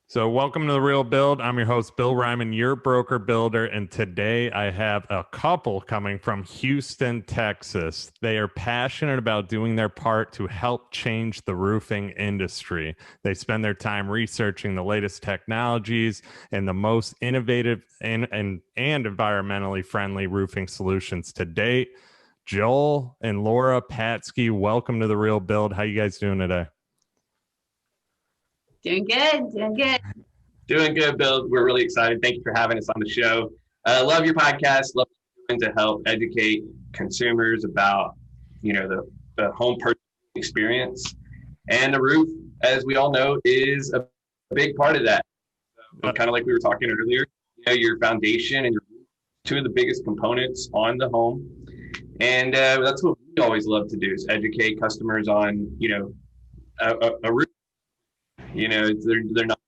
So, welcome to The Real Build. I'm your host, Bill Ryman, your broker builder. And today I have a couple coming from Houston, Texas. They are passionate about doing their part to help change the roofing industry. They spend their time researching the latest technologies and the most innovative and environmentally friendly roofing solutions to date. Joel and Laura Patzke, welcome to The Real Build. How you guys doing today? Doing good, doing good. Doing good, Bill. We're really excited. Thank you for having us on the show. Love your podcast. Love to help educate consumers about, the home purchase experience. And the roof, as we all know, is a big part of that. So kind of like we were talking earlier, your foundation and your roof, two of the biggest components on the home. And that's what we always love to do is educate customers on, a roof. They're not,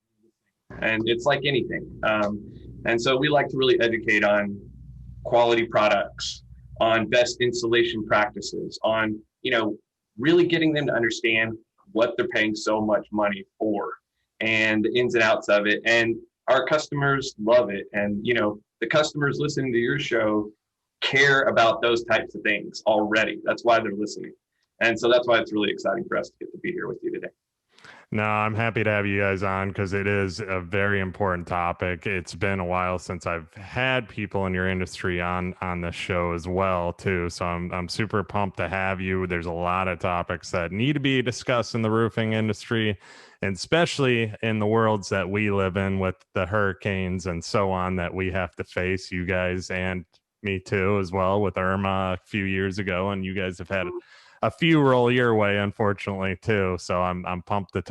and it's like anything. And so we like to really educate on quality products, on best installation practices, on, really getting them to understand what they're paying so much money for and the ins and outs of it. And our customers love it. And, the customers listening to your show care about those types of things already. That's why they're listening. And so that's why it's really exciting for us to get to be here with you today. No, I'm happy to have you guys on because it is a very important topic. It's been a while since I've had people in your industry on the show as well, too. So I'm super pumped to have you. There's a lot of topics that need to be discussed in the roofing industry, and especially in the worlds that we live in with the hurricanes and so on that we have to face, you guys and me too, as well, with Irma a few years ago. And you guys have had a few roll your way, unfortunately, too. So I'm pumped to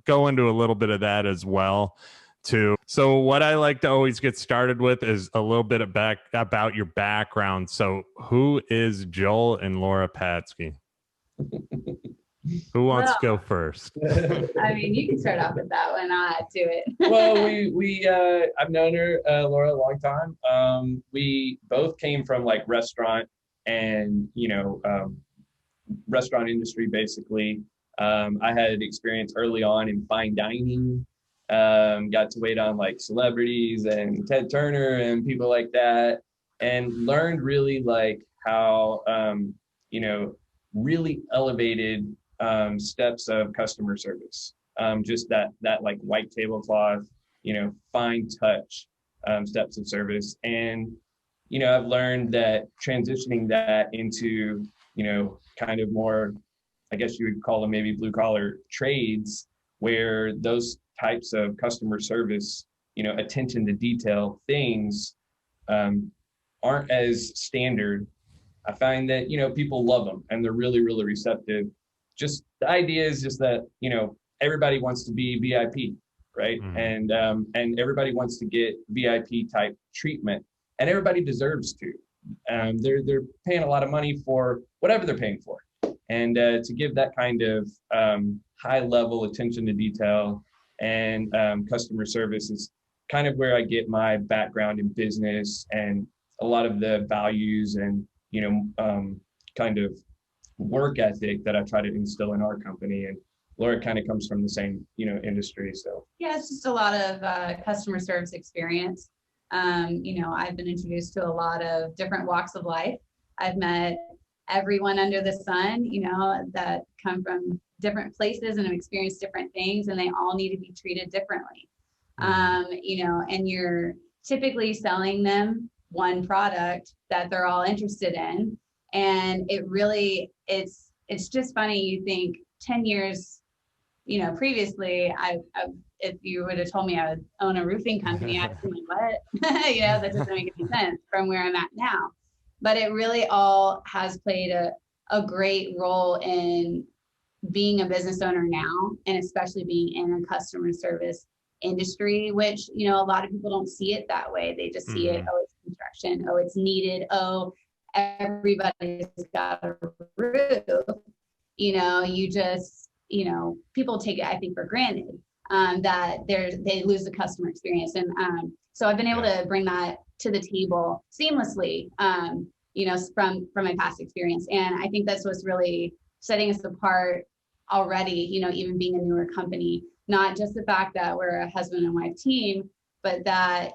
go into a little bit of that as well, too. So what I like to always get started with is a little bit about your background. So who is Joel and Laura Patzke? Who wants to go first? I mean, you can start off with that one. I'll do it. Well, I've known her, Laura, a long time. We both came from like restaurant and, restaurant industry, basically. I had experience early on in fine dining, got to wait on like celebrities and Ted Turner and people like that, and learned really like how, really elevated steps of customer service. Just that like white tablecloth, fine touch steps of service. And, I've learned that transitioning that into kind of more, I guess you would call them maybe blue collar trades, where those types of customer service, attention to detail things aren't as standard. I find that, people love them and they're really, really receptive. Just the idea is just that, everybody wants to be VIP, right? Mm-hmm. And everybody wants to get VIP type treatment, and everybody deserves to. They're paying a lot of money for whatever they're paying for, and to give that kind of high level attention to detail and customer service is kind of where I get my background in business and a lot of the values and kind of work ethic that I try to instill in our company. And Laura kind of comes from the same industry, so yeah, it's just a lot of customer service experience. I've been introduced to a lot of different walks of life. I've met everyone under the sun, that come from different places and have experienced different things, and they all need to be treated differently. And you're typically selling them one product that they're all interested in. And it really, it's just funny. You think 10 years, previously, if you would have told me I would own a roofing company, I'd be like, what? That doesn't make any sense from where I'm at now. But it really all has played a great role in being a business owner now, and especially being in a customer service industry, which, a lot of people don't see it that way. They just see it, oh, it's construction, oh, it's needed, oh, everybody's got a roof. You just, people take it, I think, for granted. That they lose the customer experience. And so I've been able to bring that to the table seamlessly, from my past experience. And I think that's what's really setting us apart already, even being a newer company, not just the fact that we're a husband and wife team, but that,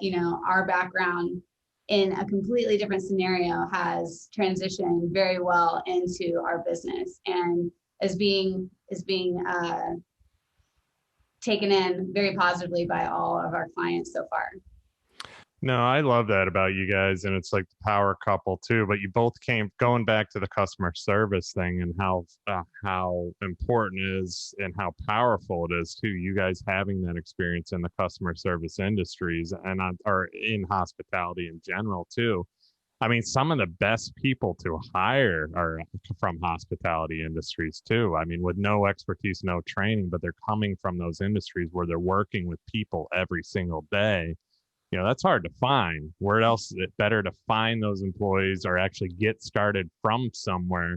our background in a completely different scenario has transitioned very well into our business and is being taken in very positively by all of our clients so far. No, I love that about you guys, and it's like the power couple too. But you both came going back to the customer service thing and how important it is and how powerful it is too. You guys having that experience in the customer service industries and or in hospitality in general too. I mean, some of the best people to hire are from hospitality industries too. I mean, with no expertise, no training, but they're coming from those industries where they're working with people every single day. That's hard to find. Where else is it better to find those employees or actually get started from somewhere,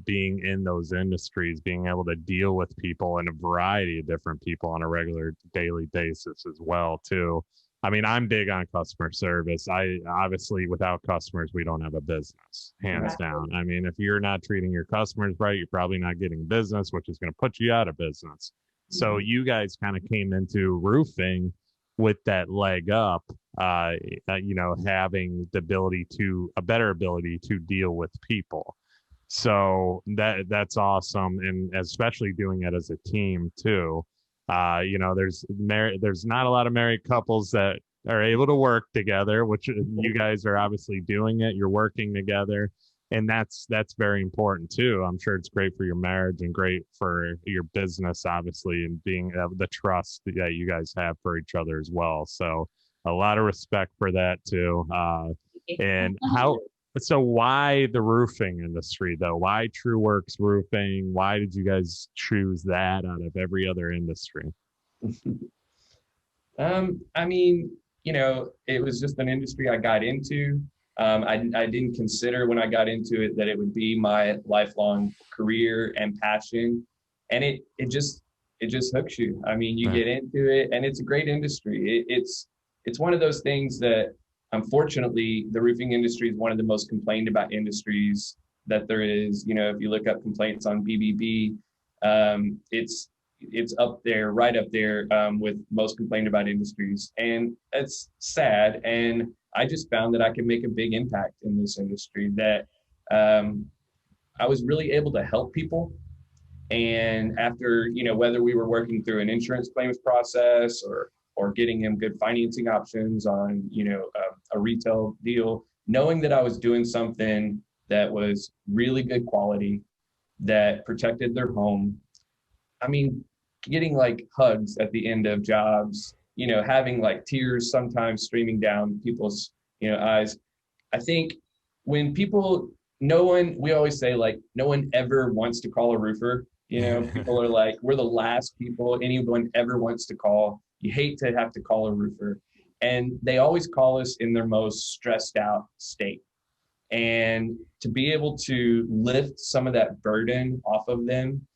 being in those industries, being able to deal with people and a variety of different people on a regular daily basis as well, too. I mean, I'm big on customer service. Obviously, without customers, we don't have a business, hands down. I mean, if you're not treating your customers right, you're probably not getting business, which is going to put you out of business. So you guys kind of came into roofing with that leg up, having a better ability to deal with people. So that's awesome. And especially doing it as a team too. There's not a lot of married couples that are able to work together, which you guys are obviously doing it. You're working together. And that's very important too. I'm sure it's great for your marriage and great for your business, obviously, and being the trust that you guys have for each other as well. So a lot of respect for that too. So why the roofing industry though? Why Trueworks Roofing? Why did you guys choose that out of every other industry? I mean, it was just an industry I got into. I didn't consider when I got into it that it would be my lifelong career and passion, and it just hooks you. I mean, you get into it, and it's a great industry. It's one of those things that, unfortunately, the roofing industry is one of the most complained about industries that there is. If you look up complaints on BBB, it's up there, right up there, with most complained about industries, and it's sad. And I just found that I could make a big impact in this industry, that I was really able to help people. And after, whether we were working through an insurance claims process or getting them good financing options on, a retail deal, knowing that I was doing something that was really good quality, that protected their home. I mean, getting like hugs at the end of jobs, having like tears sometimes streaming down people's, eyes. I think when we always say like, no one ever wants to call a roofer. People are like, we're the last people anyone ever wants to call. You hate to have to call a roofer. And they always call us in their most stressed out state. And to be able to lift some of that burden off of them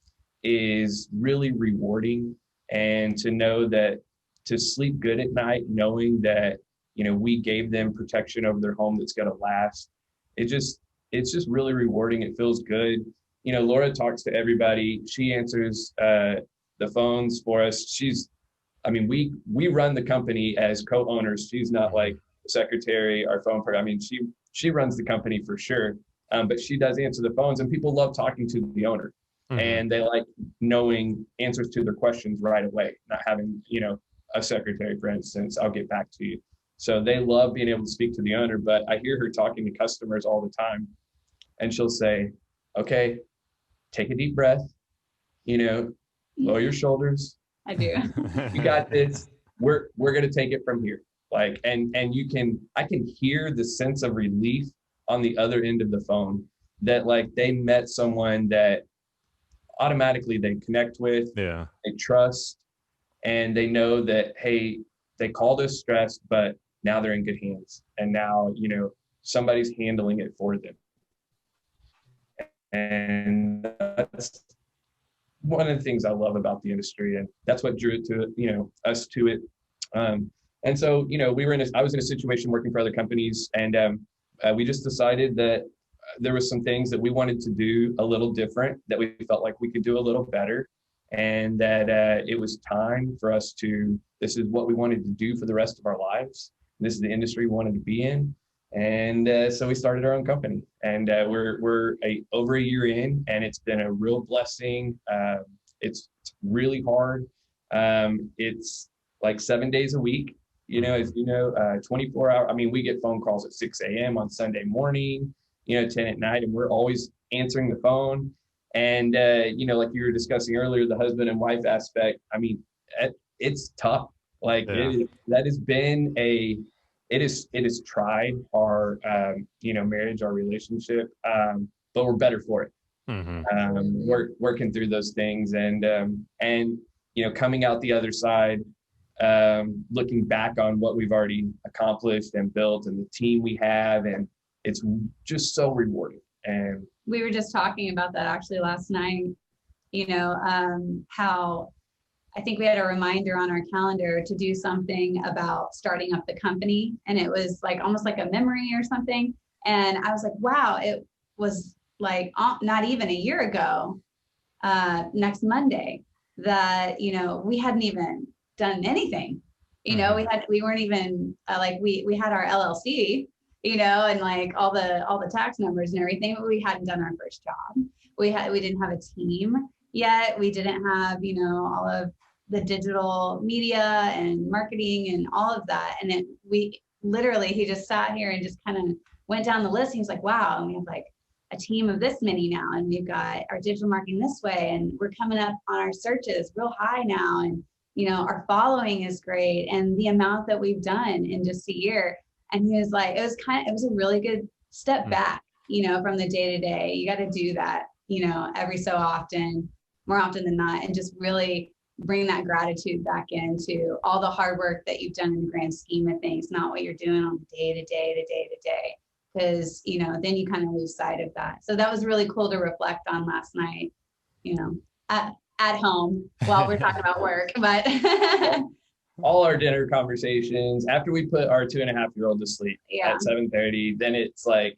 is really rewarding. And to know that, to sleep good at night, knowing that, we gave them protection over their home that's going to last. It's just really rewarding. It feels good. Laura talks to everybody. She answers the phones for us. We run the company as co-owners. She's not like the secretary, our phone person. I mean, she runs the company for sure. But she does answer the phones, and people love talking to the owner. And they like knowing answers to their questions right away, not having, a secretary, for instance, I'll get back to you. So they love being able to speak to the owner. But I hear her talking to customers all the time, and she'll say, okay, take a deep breath, lower your shoulders. I do. You got this. We're going to take it from here. Like, and I can hear the sense of relief on the other end of the phone, that like they met someone that automatically they connect with, they trust, and they know that, hey, they called us stressed, but now they're in good hands. And now, somebody's handling it for them. And that's one of the things I love about the industry. And that's what drew it to, us to it. And so, I was in a situation working for other companies, and we just decided that there were some things that we wanted to do a little different, that we felt like we could do a little better, and that it was time for us to, this is what we wanted to do for the rest of our lives. This is the industry we wanted to be in. And so we started our own company, and we're over a year in, and it's been a real blessing. It's really hard. It's like 7 days a week, as you know, 24 hour. I mean, we get phone calls at 6 a.m. on Sunday morning, 10 at night, and we're always answering the phone. And, like you were discussing earlier, the husband and wife aspect, I mean, it's tough. Like that has been it has tried our, marriage, our relationship, but we're better for it. We're working through those things, and coming out the other side, looking back on what we've already accomplished and built, and the team we have, and it's just so rewarding. And we were just talking about that actually last night, how I think we had a reminder on our calendar to do something about starting up the company. And it was like almost like a memory or something. And I was like, wow, it was like not even a year ago, next Monday, that, we hadn't even done anything. We weren't even we had our LLC, and like all the tax numbers and everything, but we hadn't done our first job. We didn't have a team yet. We didn't have, all of the digital media and marketing and all of that. And he just sat here and just kind of went down the list. He was like, wow, and we have like a team of this many now, and we've got our digital marketing this way, and we're coming up on our searches real high now, and our following is great, and the amount that we've done in just a year. And he was like, it was a really good step back, from the day to day. You got to do that, every so often, more often than not, and just really bring that gratitude back into all the hard work that you've done in the grand scheme of things, not what you're doing on the day to day, because, then you kind of lose sight of that. So that was really cool to reflect on last night, at home while we're talking about work. But all our dinner conversations, after we put our 2.5-year-old to sleep at 7:30, then it's like,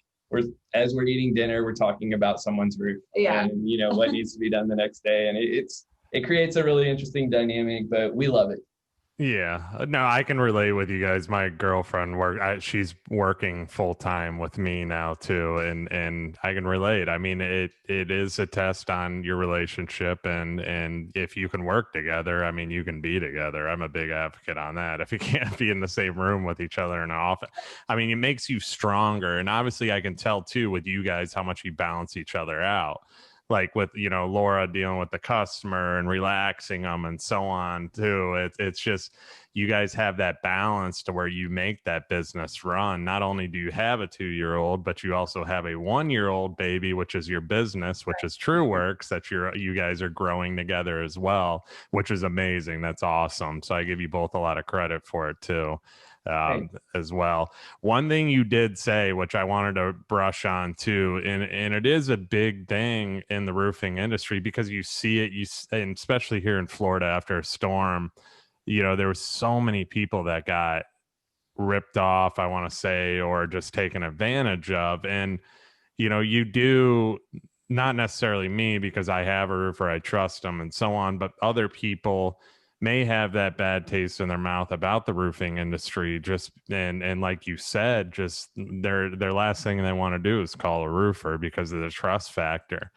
as we're eating dinner, we're talking about someone's roof and what needs to be done the next day. And it creates a really interesting dynamic, but we love it. Yeah, no, I can relate with you guys. My girlfriend she's working full time with me now too, and I can relate. I mean, it is a test on your relationship, and if you can work together, I mean, you can be together. I'm a big advocate on that. If you can't be in the same room with each other in an office, I mean, it makes you stronger. And obviously, I can tell too with you guys how much you balance each other out. Like with, Laura dealing with the customer and relaxing them and so on too. It's just, you guys have that balance to where you make that business run. Not only do you have a 2-year-old, but you also have a 1-year-old baby, which is your business, which is Trueworks, that you guys are growing together as well, which is amazing. That's awesome. So I give you both a lot of credit for it too. As well. One thing you did say, which I wanted to brush on too, and it is a big thing in the roofing industry because you see it, and especially here in Florida after a storm, there was so many people that got ripped off, I want to say, or just taken advantage of. And, you do, not necessarily me because I have a roofer, I trust them and so on, but other people may have that bad taste in their mouth about the roofing industry, and like you said, just their last thing they want to do is call a roofer because of the trust factor.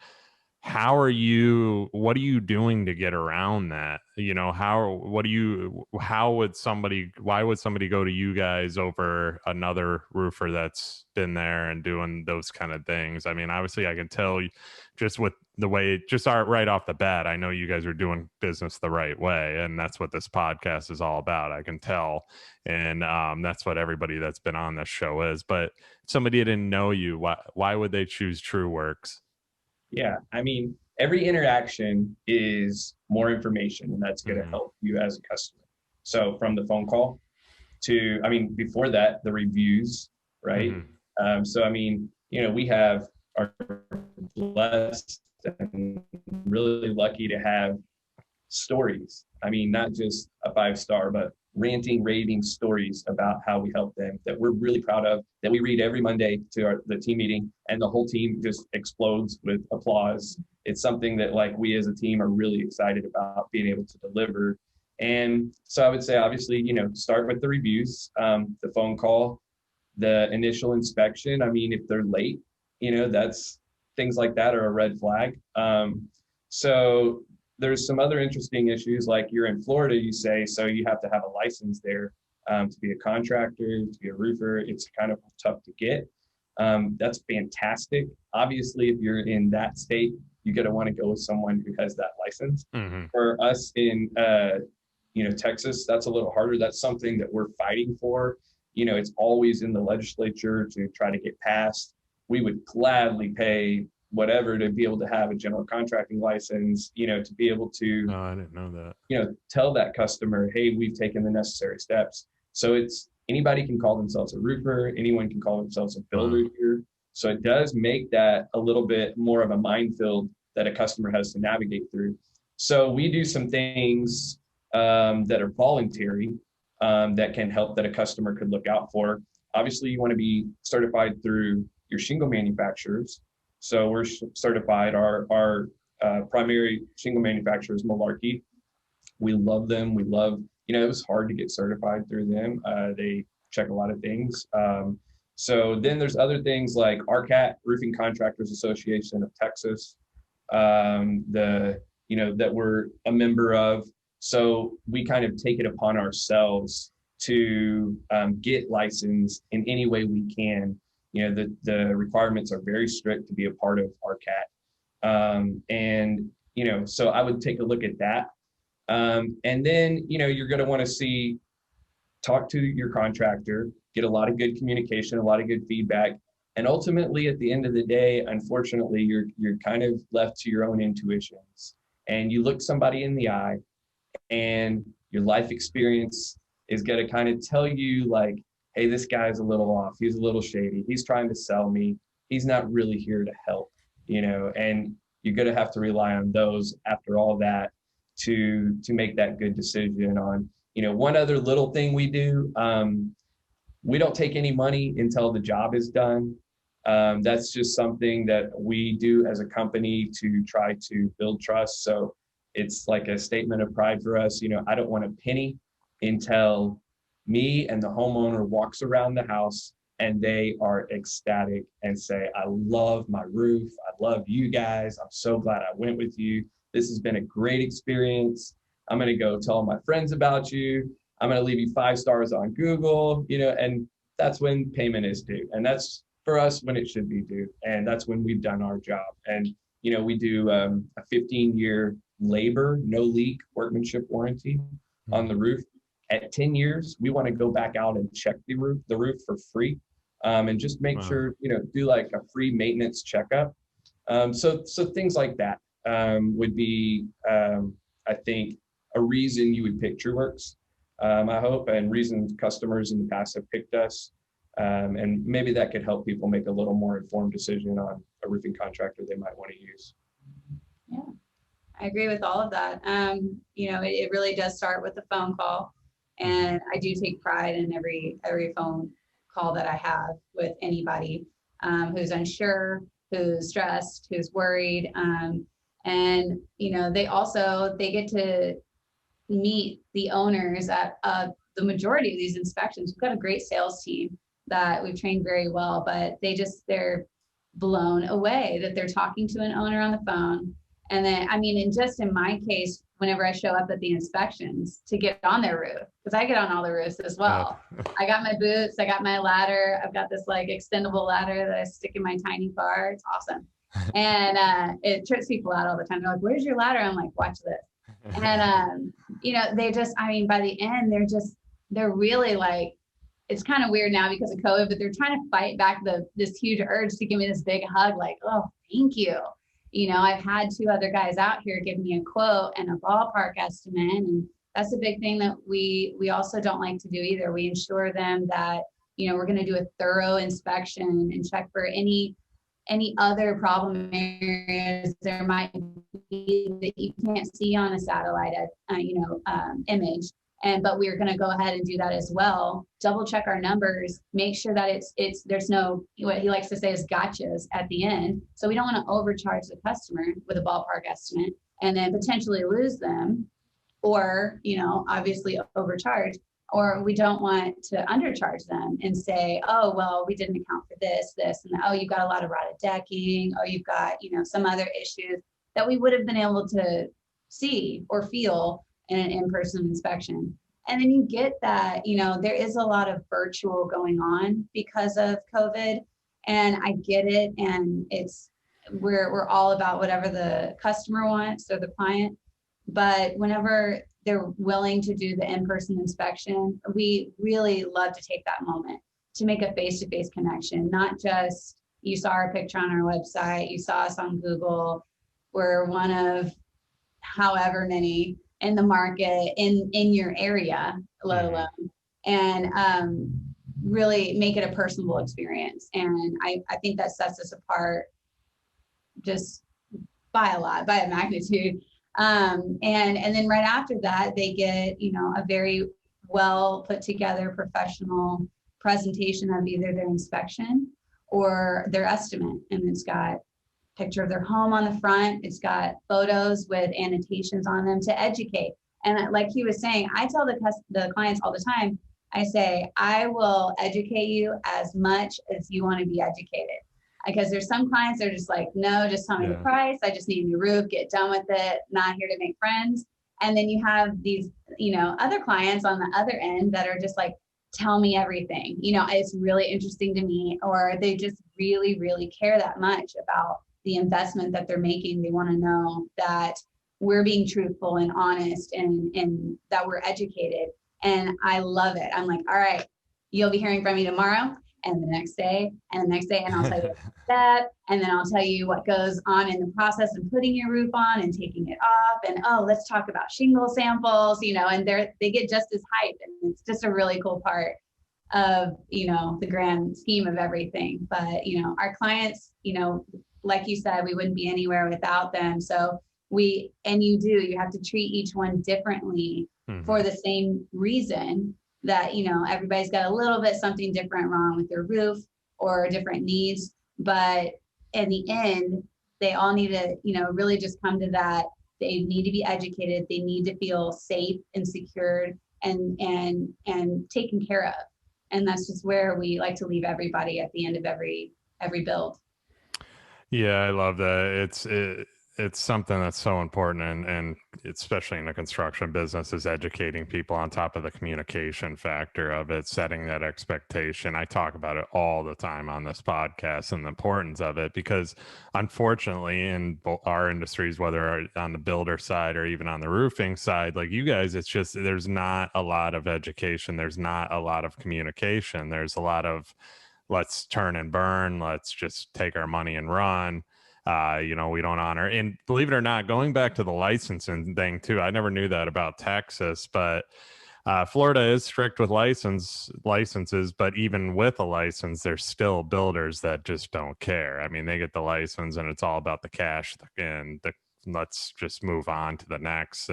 What are you doing to get around that? Why would somebody go to you guys over another roofer that's been there and doing those kind of things? I mean, obviously I can tell just with the way, right off the bat, I know you guys are doing business the right way. And that's what this podcast is all about. I can tell. And that's what everybody that's been on this show is. But if somebody didn't know you, why would they choose Trueworks? Yeah, I mean, every interaction is more information, and that's going to help you as a customer. So from the phone call to, before that, the reviews, right? So, we are blessed and really lucky to have stories. Not just a 5-star, but ranting, raving stories about how we help them that we're really proud of, that we read every Monday to the team meeting, and the whole team just explodes with applause. It's something that like we as a team are really excited about being able to deliver. And so I would say, obviously, start with the reviews, the phone call, the initial inspection. I mean, if they're late, that's things like that are a red flag. So there's some other interesting issues, like you're in Florida, you say, so you have to have a license there to be a contractor, to be a roofer. It's kind of tough to get. That's fantastic. Obviously, if you're in that state, you're going to want to go with someone who has that license. Mm-hmm. For us in Texas, that's a little harder. That's something that we're fighting for. It's always in the legislature to try to get passed. We would gladly pay whatever to be able to have a general contracting license, to be able to, No, I didn't know that. Tell that customer, hey, we've taken the necessary steps. So it's anybody can call themselves a roofer, anyone can call themselves a builder here. So it does make that a little bit more of a minefield that a customer has to navigate through. So we do some things that are voluntary that can help, that a customer could look out for. Obviously, you want to be certified through your shingle manufacturers. So we're certified. Our primary shingle manufacturer is Malarkey. We love them. We love, it was hard to get certified through them. They check a lot of things. So then there's other things like RCAT, Roofing Contractors Association of Texas, that we're a member of. So we kind of take it upon ourselves to get licensed in any way we can. The requirements are very strict to be a part of RCAT. So I would take a look at that. And then, you're going to want to talk to your contractor, get a lot of good communication, a lot of good feedback. And ultimately, at the end of the day, unfortunately, you're kind of left to your own intuitions. And you look somebody in the eye, and your life experience is going to kind of tell you like, hey, this guy's a little off. He's a little shady. He's trying to sell me. He's not really here to help, and you're going to have to rely on those after all that to make that good decision on, one other little thing we do. We don't take any money until the job is done. That's just something that we do as a company to try to build trust. So it's like a statement of pride for us. I don't want a penny until me and the homeowner walks around the house and they are ecstatic and say, I love my roof. I love you guys. I'm so glad I went with you. This has been a great experience. I'm going to go tell my friends about you. I'm going to leave you 5 stars on Google, and that's when payment is due. And that's for us when it should be due. And that's when we've done our job. And, we do a 15-year labor, no leak workmanship warranty on the roof. At 10 years, we want to go back out and check the roof for free, and just make sure, do like a free maintenance checkup. So things like that would be, I think, a reason you would pick Trueworks, I hope, and reasons customers in the past have picked us. And maybe that could help people make a little more informed decision on a roofing contractor they might want to use. Yeah, I agree with all of that. It really does start with the phone call. And I do take pride in every phone call that I have with anybody who's unsure, who's stressed, who's worried. And they get to meet the owners at the majority of these inspections. We've got a great sales team that we've trained very well, but they're blown away that they're talking to an owner on the phone. And then, in my case, whenever I show up at the inspections to get on their roof, because I get on all the roofs as well. I got my boots, I got my ladder. I've got this like extendable ladder that I stick in my tiny car. It's awesome. And it trips people out all the time. They're like, where's your ladder? I'm like, watch this. And, they just, by the end, they're really like, it's kind of weird now because of COVID, but they're trying to fight back this huge urge to give me this big hug. Like, oh, thank you. I've had 2 other guys out here give me a quote and a ballpark estimate. And that's a big thing that we also don't like to do either. We ensure them that, we're going to do a thorough inspection and check for any other problem areas there might be that you can't see on a satellite, image. but we're going to go ahead and do that as well. Double check our numbers, make sure that there's no, what he likes to say is gotchas at the end. So we don't want to overcharge the customer with a ballpark estimate and then potentially lose them, or, obviously overcharge, or we don't want to undercharge them and say, oh, well, we didn't account for this, and oh, you've got a lot of rotted decking, or you've got, some other issues that we would have been able to see or feel in an in-person inspection. And then you get that, there is a lot of virtual going on because of COVID, and I get it. And we're all about whatever the customer wants or the client. But whenever they're willing to do the in-person inspection, we really love to take that moment to make a face-to-face connection, not just you saw our picture on our website, you saw us on Google, we're one of however many in the market in your area, let alone, and really make it a personable experience. And I think that sets us apart just by a magnitude. And then right after that, they get, a very well put together professional presentation of either their inspection or their estimate. And it's got picture of their home on the front. It's got photos with annotations on them to educate. And like he was saying, I tell the clients all the time, I say, I will educate you as much as you want to be educated. Because there's some clients that are just like, no, just tell me the price. I just need a new roof, get done with it, not here to make friends. And then you have these, other clients on the other end that are just like, tell me everything. It's really interesting to me, or they just really, really care that much about the investment that they're making. They want to know that we're being truthful and honest and that we're educated. And I love it. I'm like, all right, you'll be hearing from me tomorrow and the next day and the next day. And I'll tell you that. And then I'll tell you what goes on in the process of putting your roof on and taking it off. And, oh, let's talk about shingle samples, and they get just as hyped. And it's just a really cool part of, the grand scheme of everything. But, our clients, like you said, we wouldn't be anywhere without them. So you have to treat each one differently for the same reason that, everybody's got a little bit something different wrong with their roof or different needs. But in the end, they all need to, really just come to that. They need to be educated. They need to feel safe and secured and taken care of. And that's just where we like to leave everybody at the end of every build. Yeah, I love that. It's something that's so important, and especially in the construction business, is educating people on top of the communication factor of it, setting that expectation. I talk about it all the time on this podcast and the importance of it, because unfortunately in our industries, whether on the builder side or even on the roofing side, like you guys, it's just, there's not a lot of education. There's not a lot of communication. There's a lot of, let's turn and burn. Let's just take our money and run. We don't honor. And believe it or not, going back to the licensing thing too, I never knew that about Texas, but Florida is strict with licenses, but even with a license, there's still builders that just don't care. I mean, they get the license and it's all about the cash and let's just move on to the next,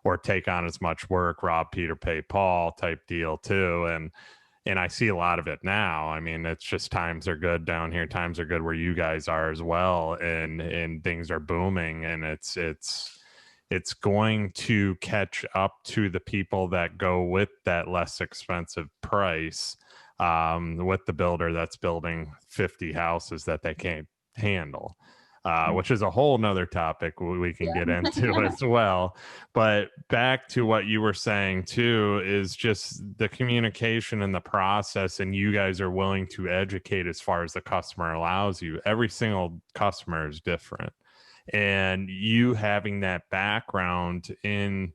or take on as much work, rob Peter, pay Paul type deal too. And I see a lot of it now. I mean, it's just times are good down here. Times are good where you guys are as well. And things are booming, and it's going to catch up to the people that go with that less expensive price, with the builder that's building 50 houses that they can't handle. Which is a whole nother topic we can get into as well. But back to what you were saying too, is just the communication and the process, and you guys are willing to educate as far as the customer allows you. Every single customer is different, and you having that background in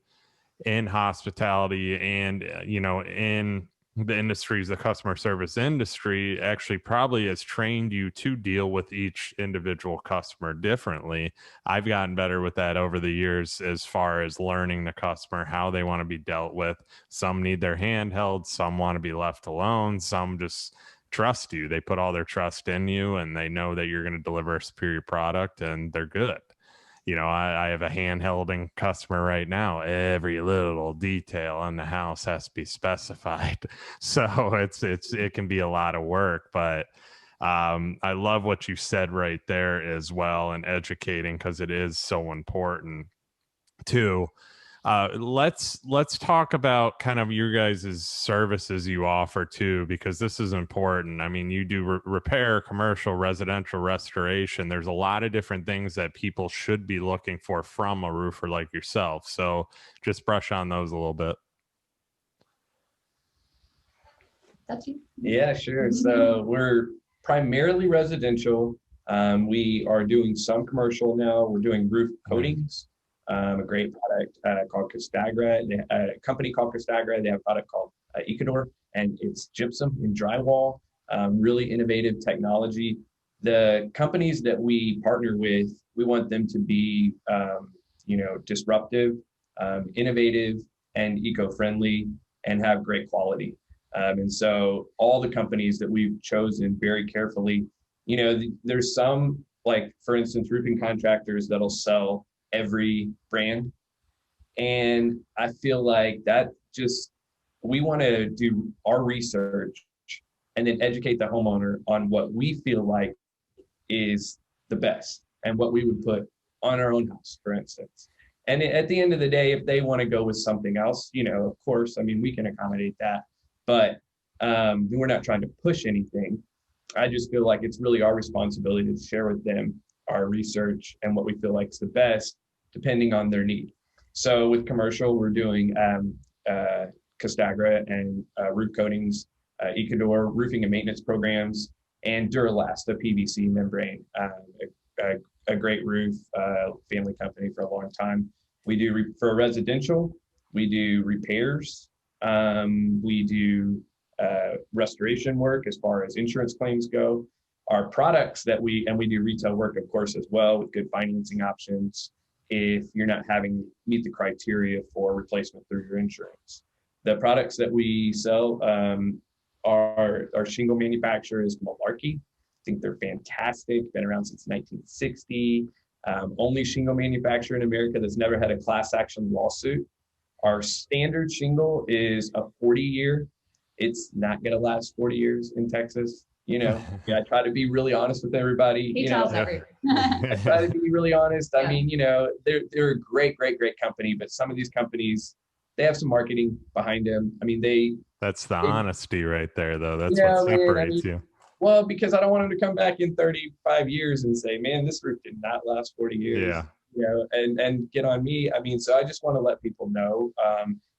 hospitality and, in the industries, the customer service industry, actually probably has trained you to deal with each individual customer differently. I've gotten better with that over the years, as far as learning the customer, how they want to be dealt with. Some need their hand held, some want to be left alone, some just trust you. They put all their trust in you, and they know that you're going to deliver a superior product, and they're good. I have a hand-holding customer right now. Every little detail on the house has to be specified. So it can be a lot of work, but I love what you said right there as well, and educating, because it is so important too. Let's talk about kind of your guys' services you offer too, because this is important. I mean, you do repair, commercial, residential, restoration. There's a lot of different things that people should be looking for from a roofer like yourself. So just brush on those a little bit. That's you. Yeah, sure. So we're primarily residential. We are doing some commercial now. We're doing roof coatings. A great product called Castagra. A company called Castagra. They have a product called Ecador, and it's gypsum in drywall. Really innovative technology. The companies that we partner with, we want them to be, disruptive, innovative, and eco-friendly, and have great quality. And so all the companies that we've chosen very carefully, there's some, like, for instance, roofing contractors that'll sell every brand. And I feel like that we want to do our research and then educate the homeowner on what we feel like is the best and what we would put on our own house, for instance. And at the end of the day, if they want to go with something else, of course, I mean, we can accommodate that, but we're not trying to push anything. I just feel like it's really our responsibility to share with them our research and what we feel like is the best, depending on their need. So with commercial, we're doing Castagra and roof coatings, Ecador roofing and maintenance programs, and Duralast, a PVC membrane, a great roof, family company for a long time. We do for residential, we do repairs, we do restoration work as far as insurance claims go. Our products that we do retail work, of course, as well, with good financing options if you're not meet the criteria for replacement through your insurance. The products that we sell, our shingle manufacturer is Malarkey. I think they're fantastic, been around since 1960. Only shingle manufacturer in America that's never had a class action lawsuit. Our standard shingle is a 40-year. It's not going to last 40 years in Texas. I try to be really honest with everybody. He tells everything. I try to be really honest. Yeah. I mean, they're a great company, but some of these companies, they have some marketing behind them. I mean, that's the honesty right there, though. That's what separates you. Well, because I don't want them to come back in 35 years and say, man, this roof did not last 40 years. Yeah. And get on me. I mean, so I just want to let people know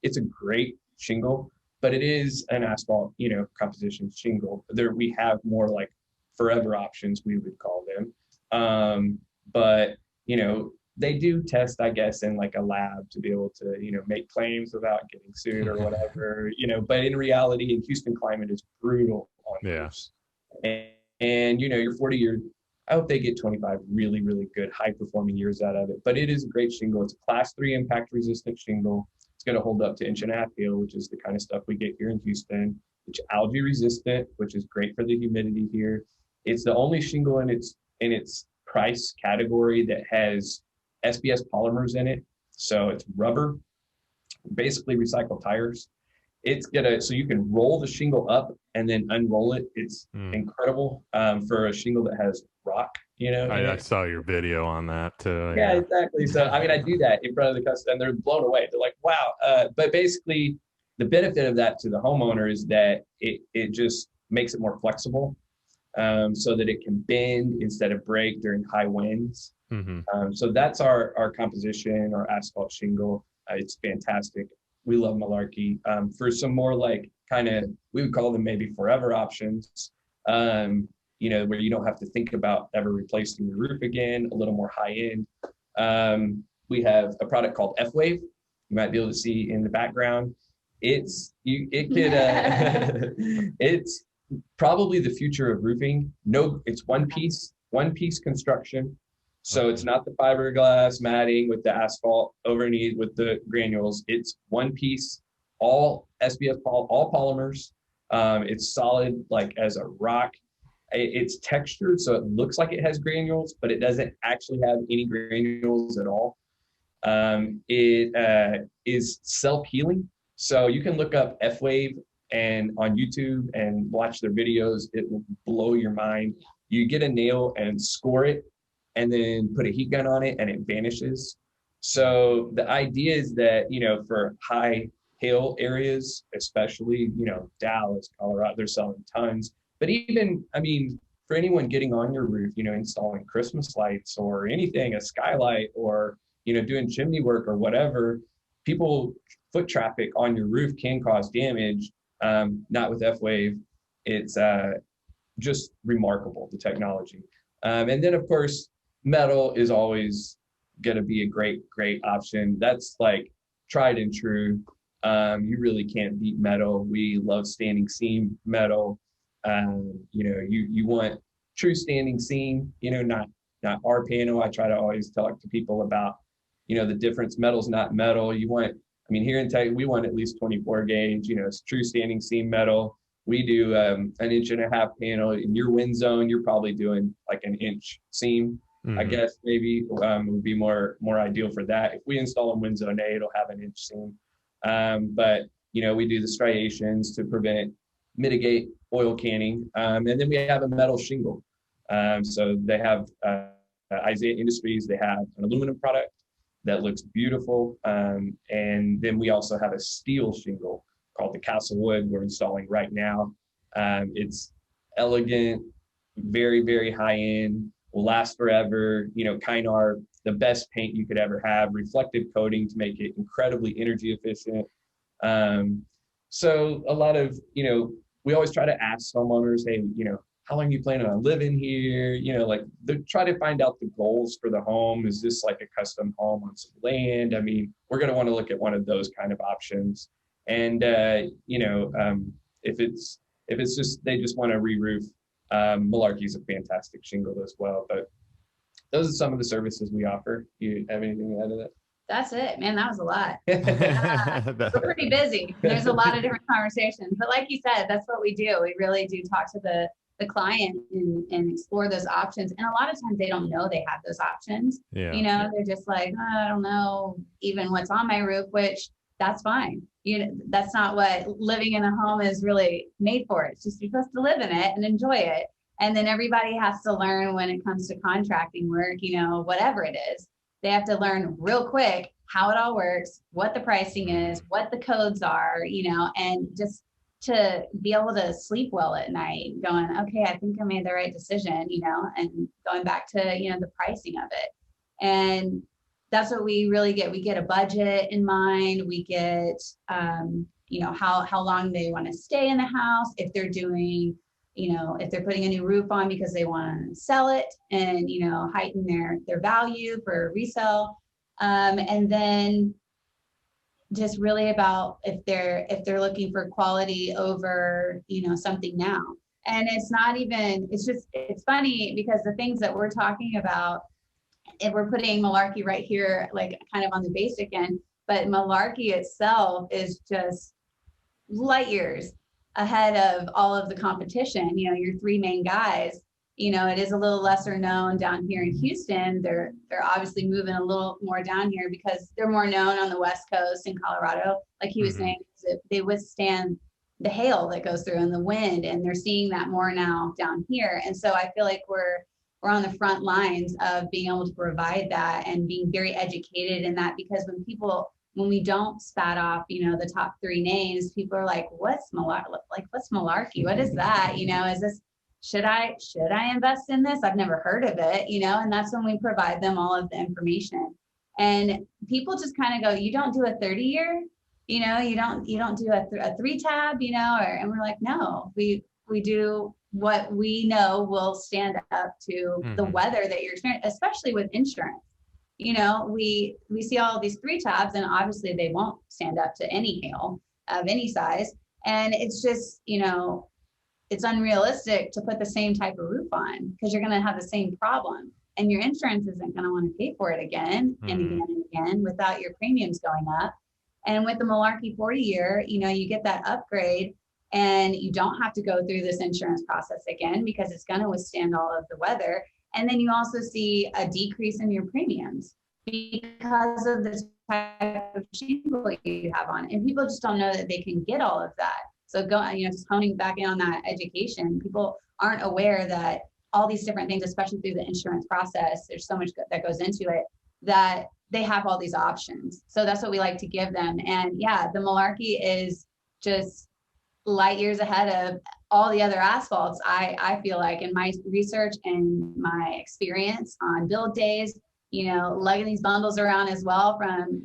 it's a great shingle, but it is an asphalt, composition shingle. There we have more like forever options, we would call them. But they do test, I guess, in like a lab to be able to, make claims without getting sued or whatever, but in reality, in Houston climate is brutal on roofs. And your 40-year, I hope they get 25 really, really good, high-performing years out of it. But it is a great shingle. It's a Class 3 impact-resistant shingle. It's going to hold up to 1.5 inch hail, which is the kind of stuff we get here in Houston. It's algae-resistant, which is great for the humidity here. It's the only shingle in its price category that has SBS polymers in it. So it's rubber, basically recycled tires. So you can roll the shingle up and then unroll it. It's incredible for a shingle that has rock, I saw your video on that too. Yeah, exactly. So, I mean, I do that in front of the customer and they're blown away. They're like, wow. But basically the benefit of that to the homeowner is that it just makes it more flexible so that it can bend instead of break during high winds. So that's our composition, our asphalt shingle. It's fantastic. We love Malarkey. For some more like we would call them maybe forever options, where you don't have to think about ever replacing your roof again, a little more high end. We have a product called F-Wave. You might be able to see in the background. It's probably the future of roofing. No, it's one piece construction. So it's not the fiberglass matting with the asphalt underneath with the granules. It's one piece, all SBS, all polymers. It's solid like as a rock. It's textured, so it looks like it has granules, but it doesn't actually have any granules at all. It is self-healing. So you can look up F-Wave and on YouTube and watch their videos. It will blow your mind. You get a nail and score it and then put a heat gun on it and it vanishes. So the idea is that, for high hail areas, especially, Dallas, Colorado, they're selling tons. But even, for anyone getting on your roof, installing Christmas lights or anything, a skylight or, doing chimney work or whatever, foot traffic on your roof can cause damage. Not with F-Wave. It's just remarkable, the technology. And then, of course, metal is always going to be a great option. That's like tried and true. You really can't beat metal. We love standing seam metal. You want true standing seam, not our panel. I try to always talk to people about, the difference. Metal's not metal. Here in Texas, we want at least 24 gauge, it's true standing seam metal. We do an 1.5 inch panel. In your wind zone, you're probably doing like an inch seam. I guess maybe would be more ideal for that. If we install in wind zone A, it'll have an inch seam. But we do the striations to mitigate oil canning. And then we have a metal shingle. So they have Isaiah Industries, they have an aluminum product that looks beautiful. And then we also have a steel shingle called the Castlewood we're installing right now. It's elegant, very, very high end, will last forever, Kynar, the best paint you could ever have, reflective coating to make it incredibly energy efficient. So a lot of, we always try to ask homeowners, hey, how long are you planning on living here? Try to find out the goals for the home. Is this like a custom home on some land? We're going to want to look at one of those kind of options. And, if it's just, they just want to re-roof, Malarkey is a fantastic shingle as well. But those are some of the services we offer. You have anything to add to that? That's it, man. That was a lot. We're pretty busy. There's a lot of different conversations, but like you said, that's what we do. We really do talk to the client and explore those options. And a lot of times they don't know they have those options. Yeah. They're just like, oh, I don't know even what's on my roof, which that's fine. That's not what living in a home is really made for. It's just you're supposed to live in it and enjoy it. And then everybody has to learn when it comes to contracting work, whatever it is, they have to learn real quick how it all works, what the pricing is, what the codes are, and just to be able to sleep well at night going, okay, I think I made the right decision, and going back to, the pricing of it. And that's what we really get. We get a budget in mind. We get, how long they want to stay in the house, if they're doing, if they're putting a new roof on because they want to sell it and, heighten their value for resale. And then just really about if they're looking for quality over, something now. And it's not even, it's funny because the things that we're talking about, if we're putting Malarkey right here, like kind of on the basic end, but Malarkey itself is just light years ahead of all of the competition. Your three main guys, it is a little lesser known down here in Houston. They're obviously moving a little more down here because they're more known on the West Coast in Colorado. Like he was saying, they withstand the hail that goes through and the wind, and they're seeing that more now down here. And so I feel like we're on the front lines of being able to provide that and being very educated in that, because when we don't spat off, the top three names, people are like, what's Malarkey? What is that? Is this, should I invest in this? I've never heard of it, and that's when we provide them all of the information. And people just kind of go, you don't do a 30-year, you don't do a 3-tab, and we're like, no, we do what we know will stand up to the weather that you're experiencing, especially with insurance. We see all these 3-tabs and obviously they won't stand up to any hail of any size. And it's just, it's unrealistic to put the same type of roof on because you're going to have the same problem and your insurance isn't going to want to pay for it again and again and again without your premiums going up. And with the Malarkey 40-year, you get that upgrade and you don't have to go through this insurance process again because it's going to withstand all of the weather. And then you also see a decrease in your premiums because of the type of shingle you have on. And people just don't know that they can get all of that. So just honing back in on that education, people aren't aware that all these different things, especially through the insurance process, there's so much that goes into it, that they have all these options. So that's what we like to give them. And yeah, the Malarkey is just light years ahead of all the other asphalts. I feel like in my research and my experience on build days, lugging these bundles around as well from,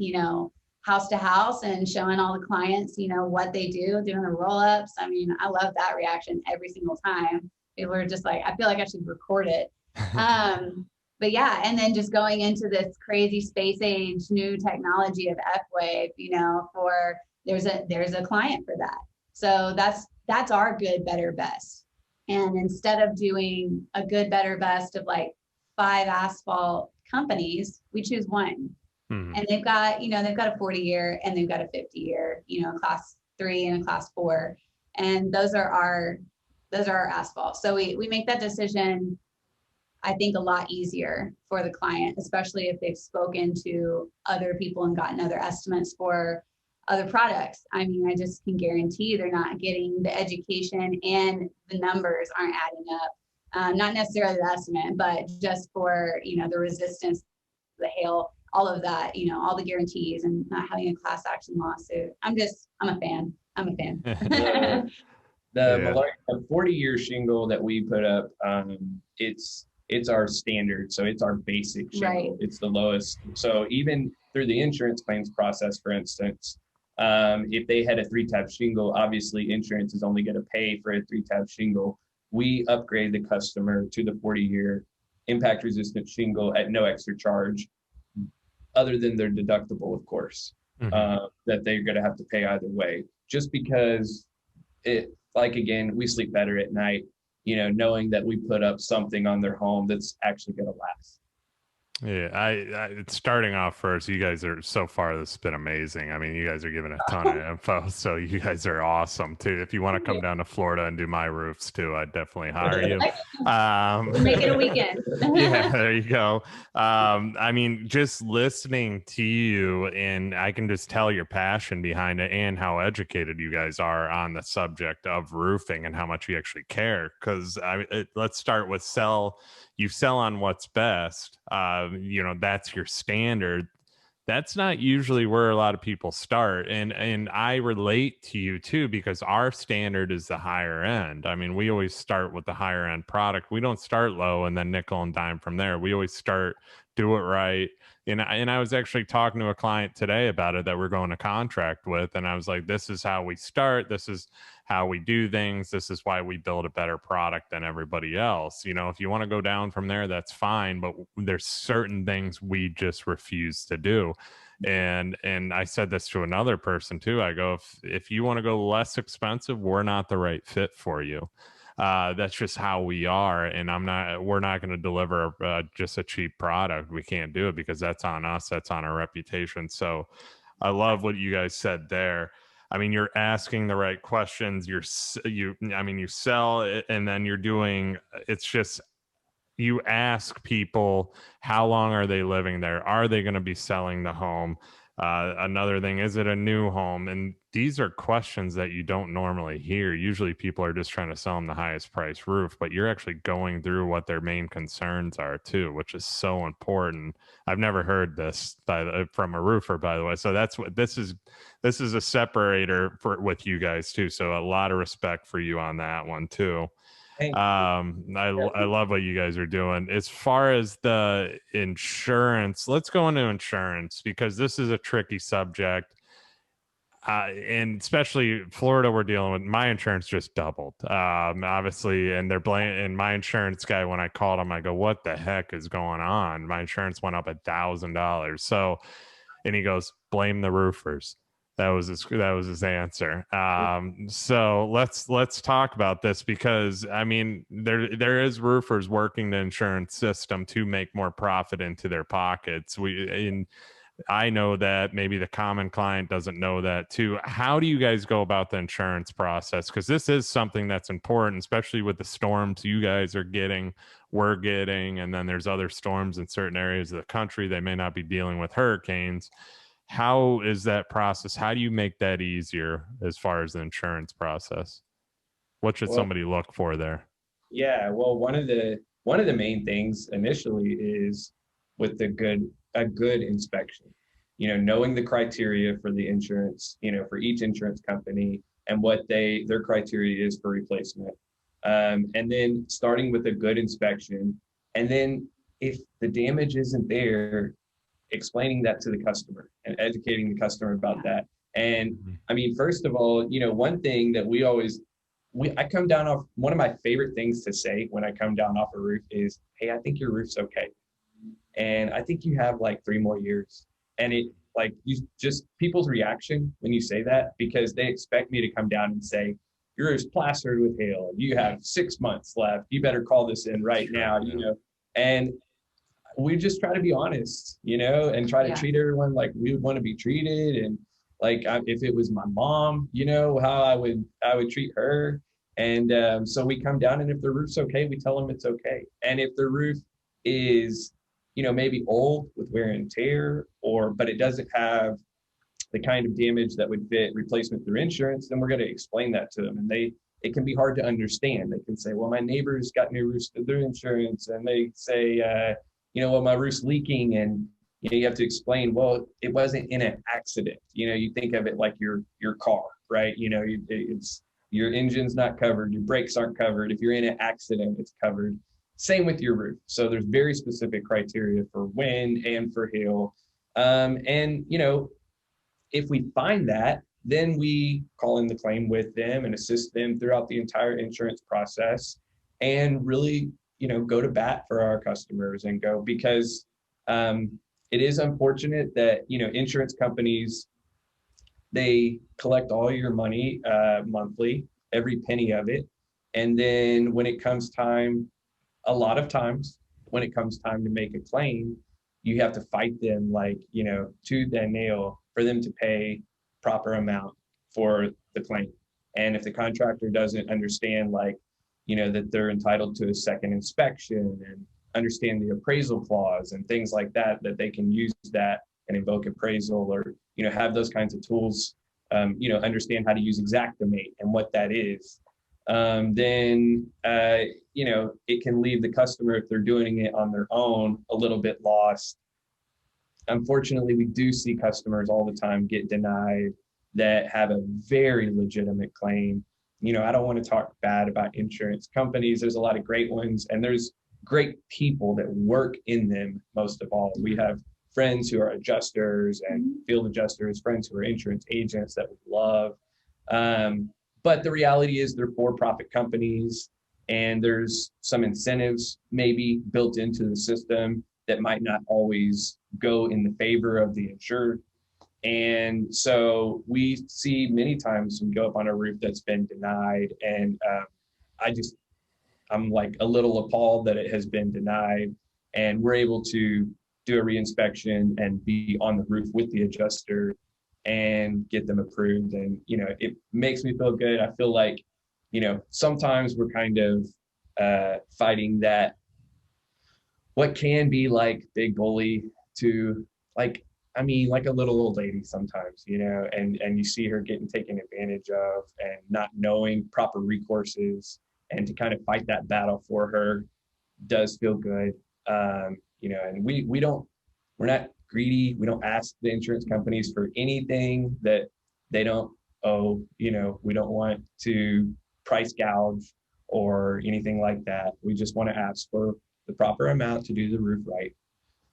house to house and showing all the clients, what they do, doing the roll-ups. I mean, I love that reaction every single time. People are just like, I feel like I should record it. But yeah, and then just going into this crazy space age new technology of F-Wave, for there's a client for that. So that's our good, better, best. And instead of doing a good, better, best of like 5 asphalt companies, we choose one. Mm-hmm. And they've got a 40-year and they've got a 50-year, class 3 and a class 4. And those are our asphalt. So we make that decision, I think, a lot easier for the client, especially if they've spoken to other people and gotten other estimates for other products. I mean, I just can guarantee they're not getting the education and the numbers aren't adding up. Not necessarily the estimate, but just for, the resistance, the hail, all of that, all the guarantees and not having a class action lawsuit. I'm a fan. The 40-year shingle that we put up, it's our standard. So it's our basic shingle. Right. It's the lowest. So even through the insurance claims process, for instance, if they had a 3-tab shingle, obviously insurance is only going to pay for a 3-tab shingle. We upgrade the customer to the 40-year impact resistant shingle at no extra charge, other than their deductible, of course, that they're going to have to pay either way, just because again, we sleep better at night, knowing that we put up something on their home that's actually going to last. Yeah, it's starting off first. You guys are, so far, this has been amazing. I mean, you guys are giving a ton of info, so you guys are awesome too. If you want to come down to Florida and do my roofs too, I'd definitely hire you. Make it a weekend. Yeah, there you go. I mean, just listening to you, and I can just tell your passion behind it and how educated you guys are on the subject of roofing and how much you actually care. Because let's start with you sell on what's best. That's your standard. That's not usually where a lot of people start. And I relate to you too, because our standard is the higher end. I mean, we always start with the higher end product. We don't start low and then nickel and dime from there. We always do it right. And I was actually talking to a client today about it that we're going to contract with. And I was like, this is how we start. This is how we do things. This is why we build a better product than everybody else. If you want to go down from there, that's fine. But there's certain things we just refuse to do. And I said this to another person too. I go, if you want to go less expensive, we're not the right fit for you. That's just how we are. And we're not going to deliver just a cheap product. We can't do it because that's on us. That's on our reputation. So I love what you guys said there. I mean, you're asking the right questions. You sell it, and then you ask people, how long are they living there? Are they going to be selling the home? Another thing, is it a new home? And these are questions that you don't normally hear. Usually people are just trying to sell them the highest price roof, but you're actually going through what their main concerns are too, which is so important. I've never heard this from a roofer, by the way. So that's what this is a separator with you guys too. So a lot of respect for you on that one too. I love what you guys are doing. As far as the insurance, let's go into insurance, because this is a tricky subject. And especially Florida, we're dealing with, my insurance just doubled, obviously, and and my insurance guy, when I called him, I go, what the heck is going on? My insurance went up $1,000. So, and he goes, blame the roofers. That was his answer. So let's talk about this, because I mean, there is roofers working the insurance system to make more profit into their pockets. I know that, maybe the common client doesn't know that too. How do you guys go about the insurance process? Because this is something that's important, especially with the storms you guys are getting, we're getting, and then there's other storms in certain areas of the country. They may not be dealing with hurricanes. How is that process? How do you make that easier as far as the insurance process? What should Well, somebody look for there? yeah, well, one of the main things initially is with a good inspection. Knowing the criteria for the insurance, for each insurance company and what their criteria is for replacement. And then starting with a good inspection, and then if the damage isn't there, explaining that to the customer and educating the customer about that. And I mean, first of all, one thing that I come down off, one of my favorite things to say when I come down off a roof is, hey, I think your roof's okay. And I think you have like 3 more years. And it, like, you just, people's reaction when you say that, because they expect me to come down and say, your roof's plastered with hail, you have 6 months left, you better call this in right now, and we just try to be honest, and try to treat everyone like we would want to be treated. And like, if it was my mom, how I would treat her. And so we come down, and if the roof's okay, we tell them it's okay. And if the roof is, maybe old with wear and tear, but it doesn't have the kind of damage that would fit replacement through insurance, then we're going to explain that to them. And it can be hard to understand. They can say, well, my neighbor's got new roofs through insurance. And they say, well, my roof's leaking. And, you have to explain, well, it wasn't in an accident. You think of it like your car, right? It's your engine's not covered, your brakes aren't covered. If you're in an accident, it's covered. Same with your roof. So there's very specific criteria for wind and for hail. And, if we find that, then we call in the claim with them and assist them throughout the entire insurance process, and really, go to bat for our customers and go, because it is unfortunate that, insurance companies, they collect all your money monthly, every penny of it. And then when it comes time, a lot of times when it comes time to make a claim, you have to fight them like, tooth and nail for them to pay proper amount for the claim. And if the contractor doesn't understand, like, that they're entitled to a second inspection and understand the appraisal clause and things like that, that they can use that and invoke appraisal, or, have those kinds of tools, understand how to use Xactimate and what that is, then, it can leave the customer, if they're doing it on their own, a little bit lost. Unfortunately, we do see customers all the time get denied that have a very legitimate claim. I don't want to talk bad about insurance companies. There's a lot of great ones, and there's great people that work in them. Most of all, we have friends who are adjusters and field adjusters, friends who are insurance agents that we love. But the reality is they're for-profit companies, and there's some incentives maybe built into the system that might not always go in the favor of the insured. And so we see many times we go up on a roof that's been denied, and I'm like a little appalled that it has been denied, and we're able to do a reinspection and be on the roof with the adjuster and get them approved. And, it makes me feel good. I feel like, sometimes we're kind of fighting that, what can be like big bully to, like, like a little old lady sometimes, and you see her getting taken advantage of and not knowing proper recourses, and to kind of fight that battle for her does feel good. And we're not greedy. We don't ask the insurance companies for anything that they don't owe. We don't want to price gouge or anything like that. We just want to ask for the proper amount to do the roof right.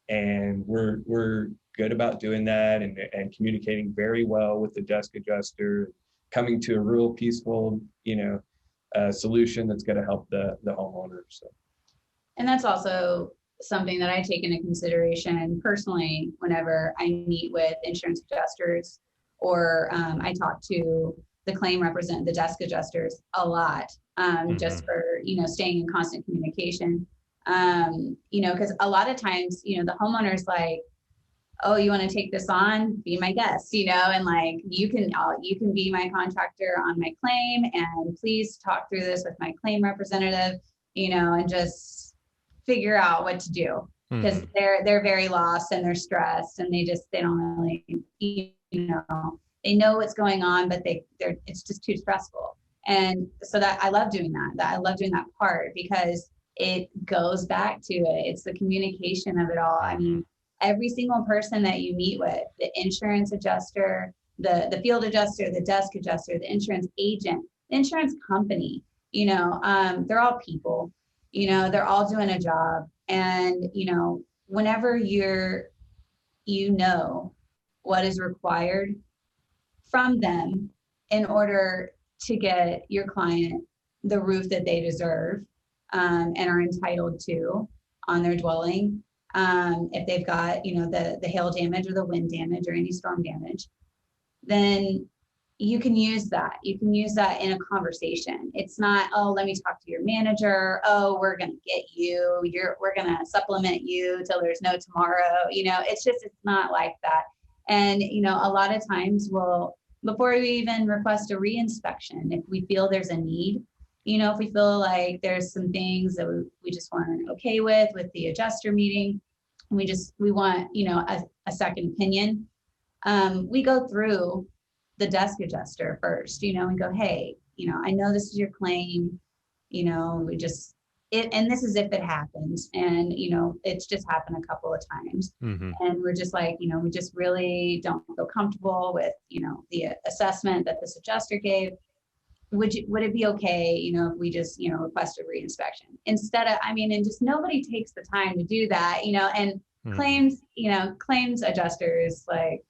And we're good about doing that, and communicating very well with the desk adjuster, coming to a real peaceful, solution that's going to help the homeowner. So. And that's also something that I take into consideration personally whenever I meet with insurance adjusters, or I talk to the claim representative, the desk adjusters a lot, just for, staying in constant communication. Because a lot of times, the homeowner's like, oh, you want to take this on? Be my guest, and like you can be my contractor on my claim, and please talk through this with my claim representative, and just figure out what to do, because they're very lost and they're stressed, and they don't really, they know what's going on, but it's just too stressful. And so that I love doing that. I love doing that part, because it goes back to it's the communication of it all. I mean, every single person that you meet with, the insurance adjuster, the field adjuster, the desk adjuster, the insurance agent, the insurance company, they're all people, they're all doing a job. And, whenever what is required from them in order to get your client the roof that they deserve, and are entitled to on their dwelling. If they've got, the hail damage or the wind damage or any storm damage, then you can use that. You can use that in a conversation. It's not, oh, let me talk to your manager. Oh, we're going to get you. We're going to supplement you till there's no tomorrow. It's not like that. And, a lot of times before we even request a reinspection, if we feel there's a need, if we feel like there's some things that we just weren't okay with the adjuster meeting, we want, a second opinion, we go through the desk adjuster first, and go, hey, I know this is your claim, and this is if it happens. And, it's just happened a couple of times. And we're just like, we just really don't feel comfortable with, the assessment that this adjuster gave. Would it be okay, if we just, request a reinspection instead of, and just nobody takes the time to do that, and claims adjusters, like,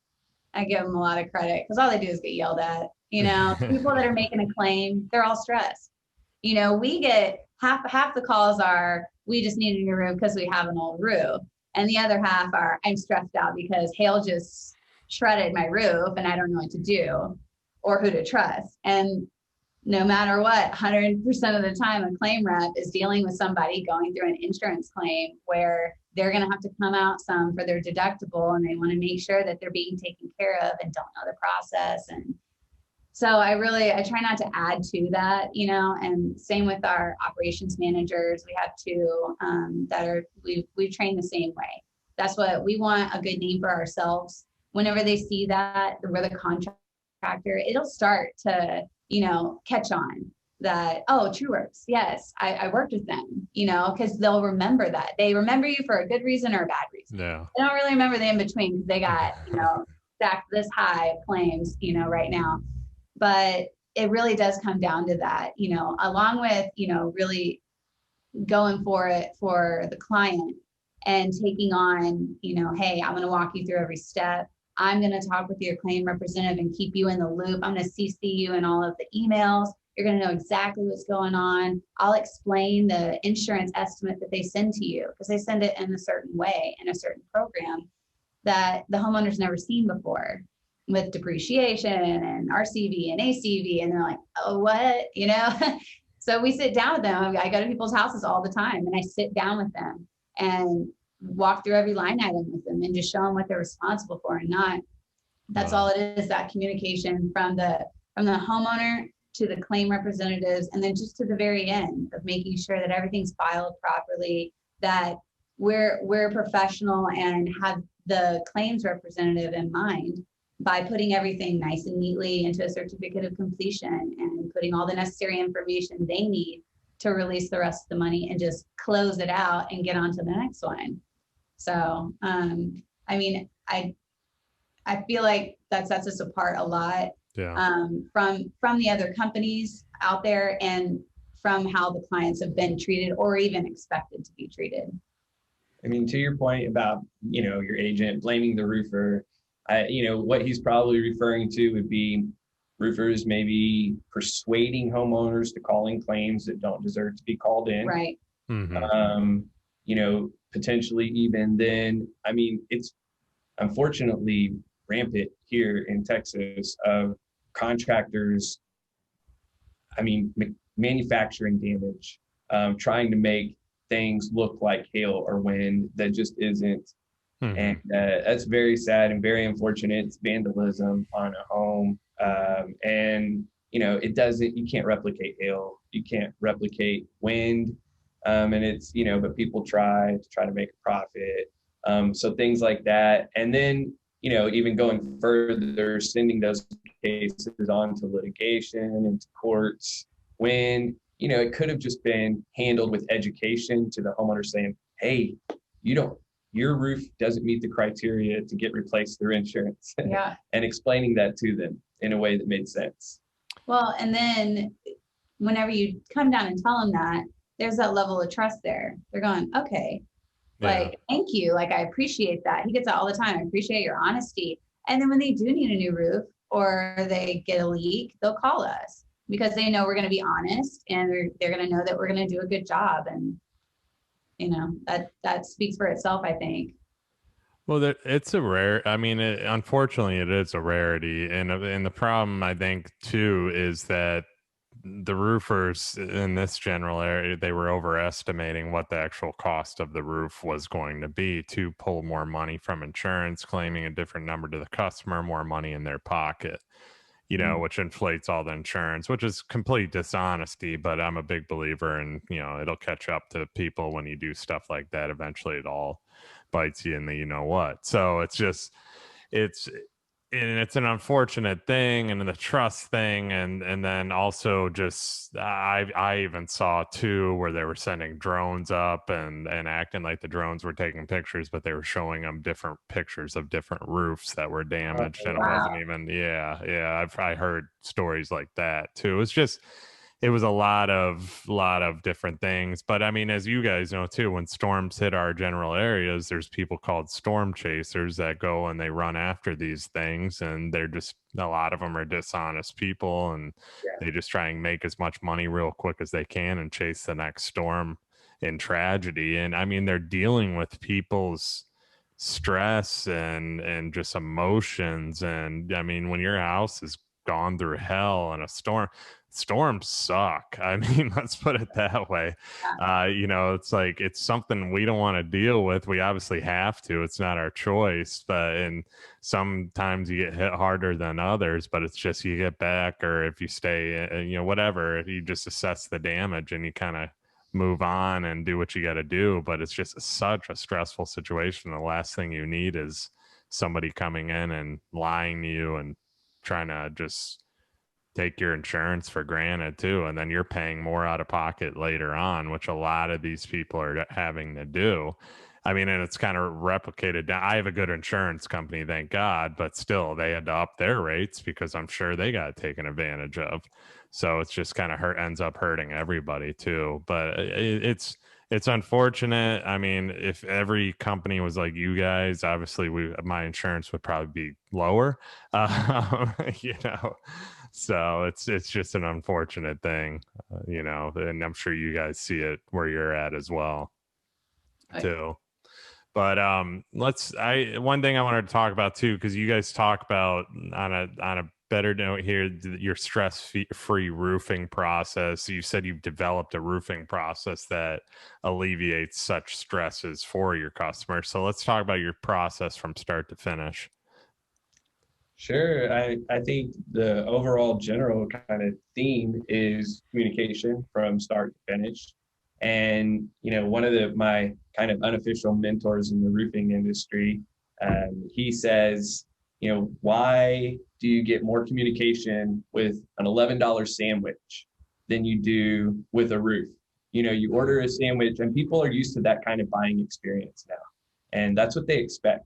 I give them a lot of credit, because all they do is get yelled at, people that are making a claim, they're all stressed. We get half the calls are, we just need a new roof because we have an old roof. And the other half are, I'm stressed out because hail just shredded my roof and I don't know what to do or who to trust. And no matter what, 100% of the time, a claim rep is dealing with somebody going through an insurance claim where they're going to have to come out some for their deductible, and they want to make sure that they're being taken care of and don't know the process. And so I try not to add to that, and same with our operations managers. We have two we've trained the same way. That's what we want, a good name for ourselves. Whenever they see that we're the contractor, it'll start to, catch on that, oh, Trueworks, yes, I worked with them, because they'll remember that. They remember you for a good reason or a bad reason. Yeah. They don't really remember the in-between, because they got, stacked this high of claims, right now. But it really does come down to that, along with, really going for it for the client and taking on, hey, I'm going to walk you through every step. I'm going to talk with your claim representative and keep you in the loop. I'm going to CC you in all of the emails. You're going to know exactly what's going on. I'll explain the insurance estimate that they send to you, because they send it in a certain way, in a certain program that the homeowner's never seen before, with depreciation and RCV and ACV. And they're like, oh, what? So we sit down with them. I go to people's houses all the time, and I sit down with them and walk through every line item with them and just show them what they're responsible for and not. That's all it is, that communication from the homeowner to the claim representatives, and then just to the very end of making sure that everything's filed properly, that we're professional and have the claims representative in mind by putting everything nice and neatly into a certificate of completion and putting all the necessary information they need to release the rest of the money and just close it out and get on to the next one. So, I feel like that sets us apart a lot, from the other companies out there, and from how the clients have been treated or even expected to be treated. To your point about, your agent blaming the roofer, what he's probably referring to would be roofers maybe persuading homeowners to call in claims that don't deserve to be called in. Right. Potentially even then, it's unfortunately rampant here in Texas of contractors, manufacturing damage, trying to make things look like hail or wind that just isn't And that's very sad and very unfortunate. It's vandalism on a home. And, you know, you can't replicate hail. You can't replicate wind. And it's, you know, but people try to make a profit. So things like that. And then, you know, even going further, sending those cases on to litigation and to courts when, you know, it could have just been handled with education to the homeowner saying, hey, your roof doesn't meet the criteria to get replaced through insurance. Yeah. And explaining that to them in a way that made sense. Well, and then whenever you come down and tell them that, there's that level of trust there. They're going, okay, like, thank you. Like, I appreciate that. He gets that all the time. I appreciate your honesty. And then when they do need a new roof or they get a leak, they'll call us because they know we're going to be honest and they're going to know that we're going to do a good job. And, you know, that speaks for itself, I think. Well, it's a rare. I mean, unfortunately, it is a rarity, and the problem I think too is that the roofers in this general area, they were overestimating what the actual cost of the roof was going to be to pull more money from insurance, claiming a different number to the customer, more money in their pocket. You know, which inflates all the insurance, which is complete dishonesty. But I'm a big believer in, you know, it'll catch up to people when you do stuff like that. Eventually, it all bites you in the you know what. So it's it's an unfortunate thing, and the trust thing, and then also just I even saw too where they were sending drones up and acting like the drones were taking pictures, but they were showing them different pictures of different roofs that were damaged, and it wasn't even I heard stories like that too. It was a lot of different things. But I mean, as you guys know too, when storms hit our general areas, there's people called storm chasers that go and they run after these things, and they're just, a lot of them are dishonest people, and they just try and make as much money real quick as they can and chase the next storm in tragedy. And I mean, they're dealing with people's stress and just emotions. And I mean, when your house is gone through hell and storms suck. I mean, let's put it that way. You know, it's like, it's something we don't want to deal with. We obviously have to, it's not our choice, and sometimes you get hit harder than others, but it's just, you get back, or if you stay, you know, whatever, you just assess the damage and you kind of move on and do what you got to do. But it's just such a stressful situation. The last thing you need is somebody coming in and lying to you and trying to just take your insurance for granted too, and then you're paying more out of pocket later on, which a lot of these people are having to do. I mean, and it's kind of replicated. I have a good insurance company, thank God, but still they had to up their rates because I'm sure they got taken advantage of. So it's just kind of ends up hurting everybody too. But it's unfortunate. I mean, if every company was like you guys, obviously my insurance would probably be lower. You know, so it's just an unfortunate thing, you know, and I'm sure you guys see it where you're at as well, too. But one thing I wanted to talk about too, because you guys talk about on a better note here, your stress-free roofing process. You said you've developed a roofing process that alleviates such stresses for your customers. So let's talk about your process from start to finish. Sure. I think the overall general kind of theme is communication from start to finish. And, you know, one of my kind of unofficial mentors in the roofing industry, he says, you know, why do you get more communication with an $11 sandwich than you do with a roof? You know, you order a sandwich and people are used to that kind of buying experience now. And that's what they expect.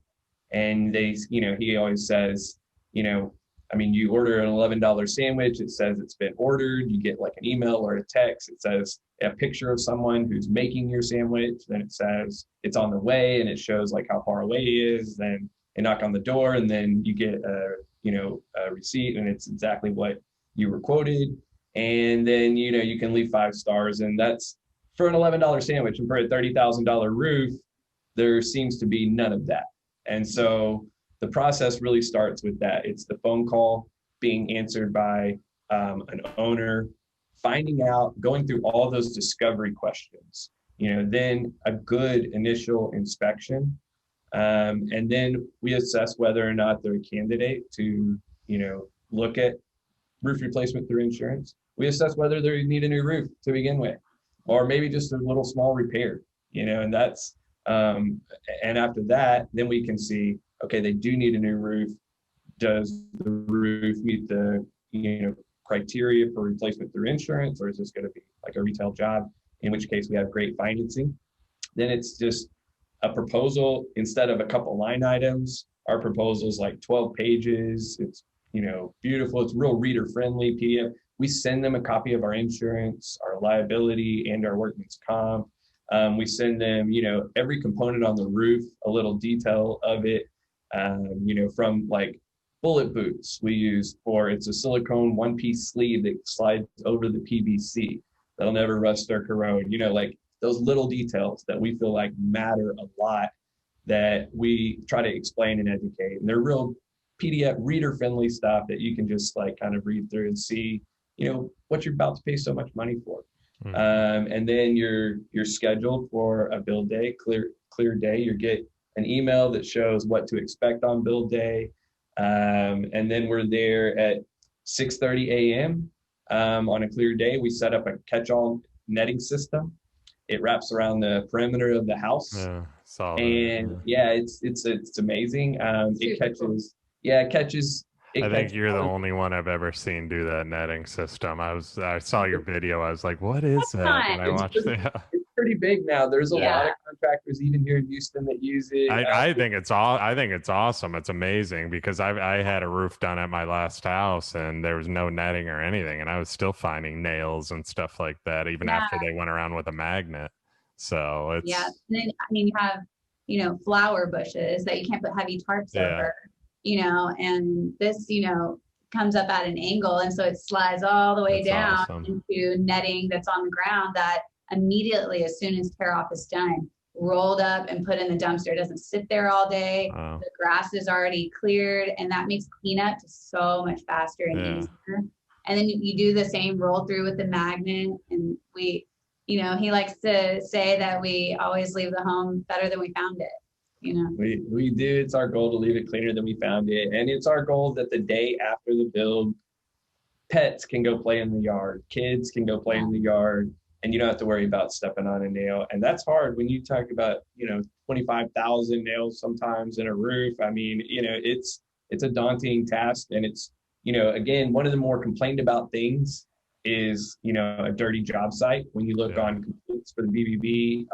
And they, you know, he always says, you know, I mean, you order an $11 sandwich, it says it's been ordered, you get like an email or a text, it says a picture of someone who's making your sandwich, then it says it's on the way and it shows like how far away he is, then they knock on the door and then you get a receipt and it's exactly what you were quoted. And then, you know, you can leave 5 stars, and that's for an $11 sandwich. And for a $30,000 roof, there seems to be none of that. And so the process really starts with that. It's the phone call being answered by an owner, finding out, going through all those discovery questions, you know, then a good initial inspection, And then we assess whether or not they're a candidate to, look at roof replacement through insurance. We assess whether they need a new roof to begin with, or maybe just a little small repair, and that's, and after that, then we can see, okay, they do need a new roof. Does the roof meet the, criteria for replacement through insurance, or is this going to be like a retail job, in which case we have great financing? Then it's just a proposal instead of a couple line items. Our proposal is like 12 pages. It's, beautiful. It's real reader friendly PDF. We send them a copy of our insurance, our liability, and our workman's comp. We send them, every component on the roof, a little detail of it, from like bullet boots we use, or it's a silicone one-piece sleeve that slides over the PVC. That'll never rust or corrode, like those little details that we feel like matter a lot, that we try to explain and educate. And they're real PDF reader friendly stuff that you can just like kind of read through and see, what you're about to pay so much money for. And then you're scheduled for a build day, clear day. You get an email that shows what to expect on build day. And then we're there at 6:30 a.m. On a clear day. We set up a catch-all netting system. It wraps around the perimeter of the house. It's amazing. It catches. Yeah, it catches. I think you're the only one I've ever seen do that netting system. I saw your video. I was like, what is that? And I watched it. It's pretty big now. There's a lot of contractors even here in Houston that use it. I think it's awesome. It's amazing because I had a roof done at my last house and there was no netting or anything, and I was still finding nails and stuff like that even after they went around with a magnet. So it's and then you have flower bushes that you can't put heavy tarps over. And this, comes up at an angle. And so it slides all the way down into netting that's on the ground that immediately, as soon as tear off is done, rolled up and put in the dumpster. It doesn't sit there all day. Wow. The grass is already cleared, and that makes cleanup just so much faster and easier. And then you do the same roll through with the magnet. And we, he likes to say that we always leave the home better than we found it. We do. It's our goal to leave it cleaner than we found it. And it's our goal that the day after the build, pets can go play in the yard, kids can go play in the yard, and you don't have to worry about stepping on a nail. And that's hard when you talk about, 25,000 nails sometimes in a roof. I mean, it's a daunting task. And it's, again, one of the more complained about things is, a dirty job site. When you look on complaints for the BBB,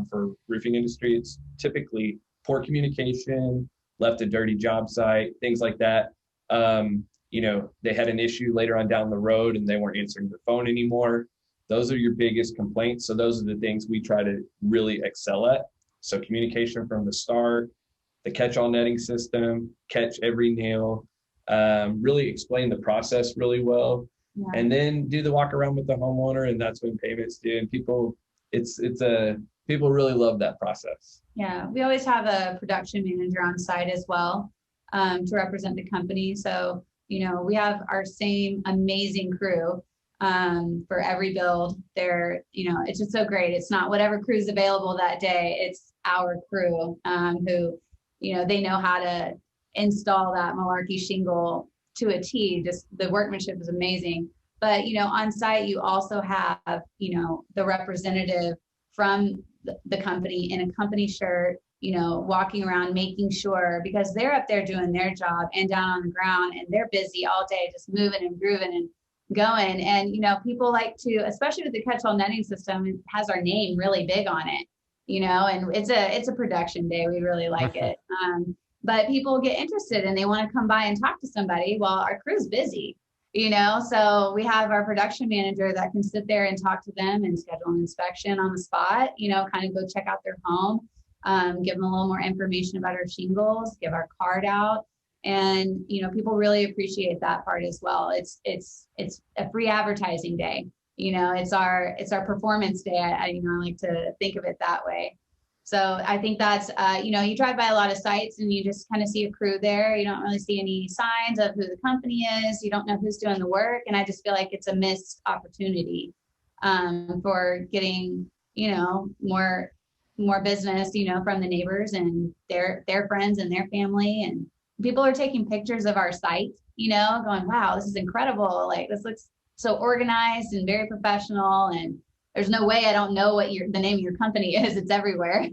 for roofing industry, it's typically poor communication, left a dirty job site, things like that. They had an issue later on down the road and they weren't answering the phone anymore. Those are your biggest complaints. So those are the things we try to really excel at. So communication from the start, the catch-all netting system, catch every nail, really explain the process really well. Yeah. And then do the walk around with the homeowner, and that's when payments due. And people really love that process. Yeah, we always have a production manager on site as well, to represent the company. So, we have our same amazing crew for every build. They're, it's just so great. It's not whatever crew's available that day. It's our crew who, they know how to install that malarkey shingle to a T. Just the workmanship is amazing. But, on site, you also have, the representative from the company in a company shirt, walking around, making sure, because they're up there doing their job and down on the ground, and they're busy all day, just moving and grooving and going. And, people like to, especially with the catch-all netting system, it has our name really big on it, and it's a production day. We really like it. But people get interested and they want to come by and talk to somebody. Well, our crew's busy, so we have our production manager that can sit there and talk to them and schedule an inspection on the spot, kind of go check out their home, give them a little more information about our shingles, give our card out. And, people really appreciate that part as well. It's a free advertising day. It's our performance day. I like to think of it that way. So I think that's, you drive by a lot of sites and you just kind of see a crew there. You don't really see any signs of who the company is. You don't know who's doing the work. And I just feel like it's a missed opportunity for getting, more more business, you know, from the neighbors and their friends and their family. And people are taking pictures of our site, you know, going, wow, this is incredible. Like, this looks so organized and very professional. And there's no way I don't know what the name of your company is. It's everywhere.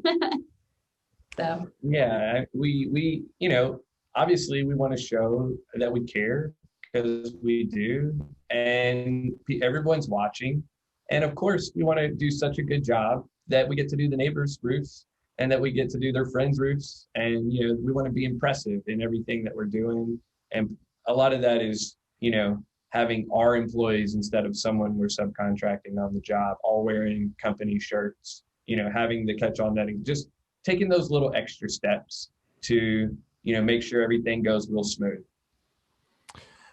So yeah, we you know, obviously we want to show that we care, because we do, and everyone's watching. And of course, we want to do such a good job that we get to do the neighbors' roofs, and that we get to do their friends' roofs. And, you know, we want to be impressive in everything that we're doing. And a lot of that is, you know, having our employees, instead of someone we're subcontracting on the job, all wearing company shirts, you know, having the catch-all netting, just taking those little extra steps to, you know, make sure everything goes real smooth.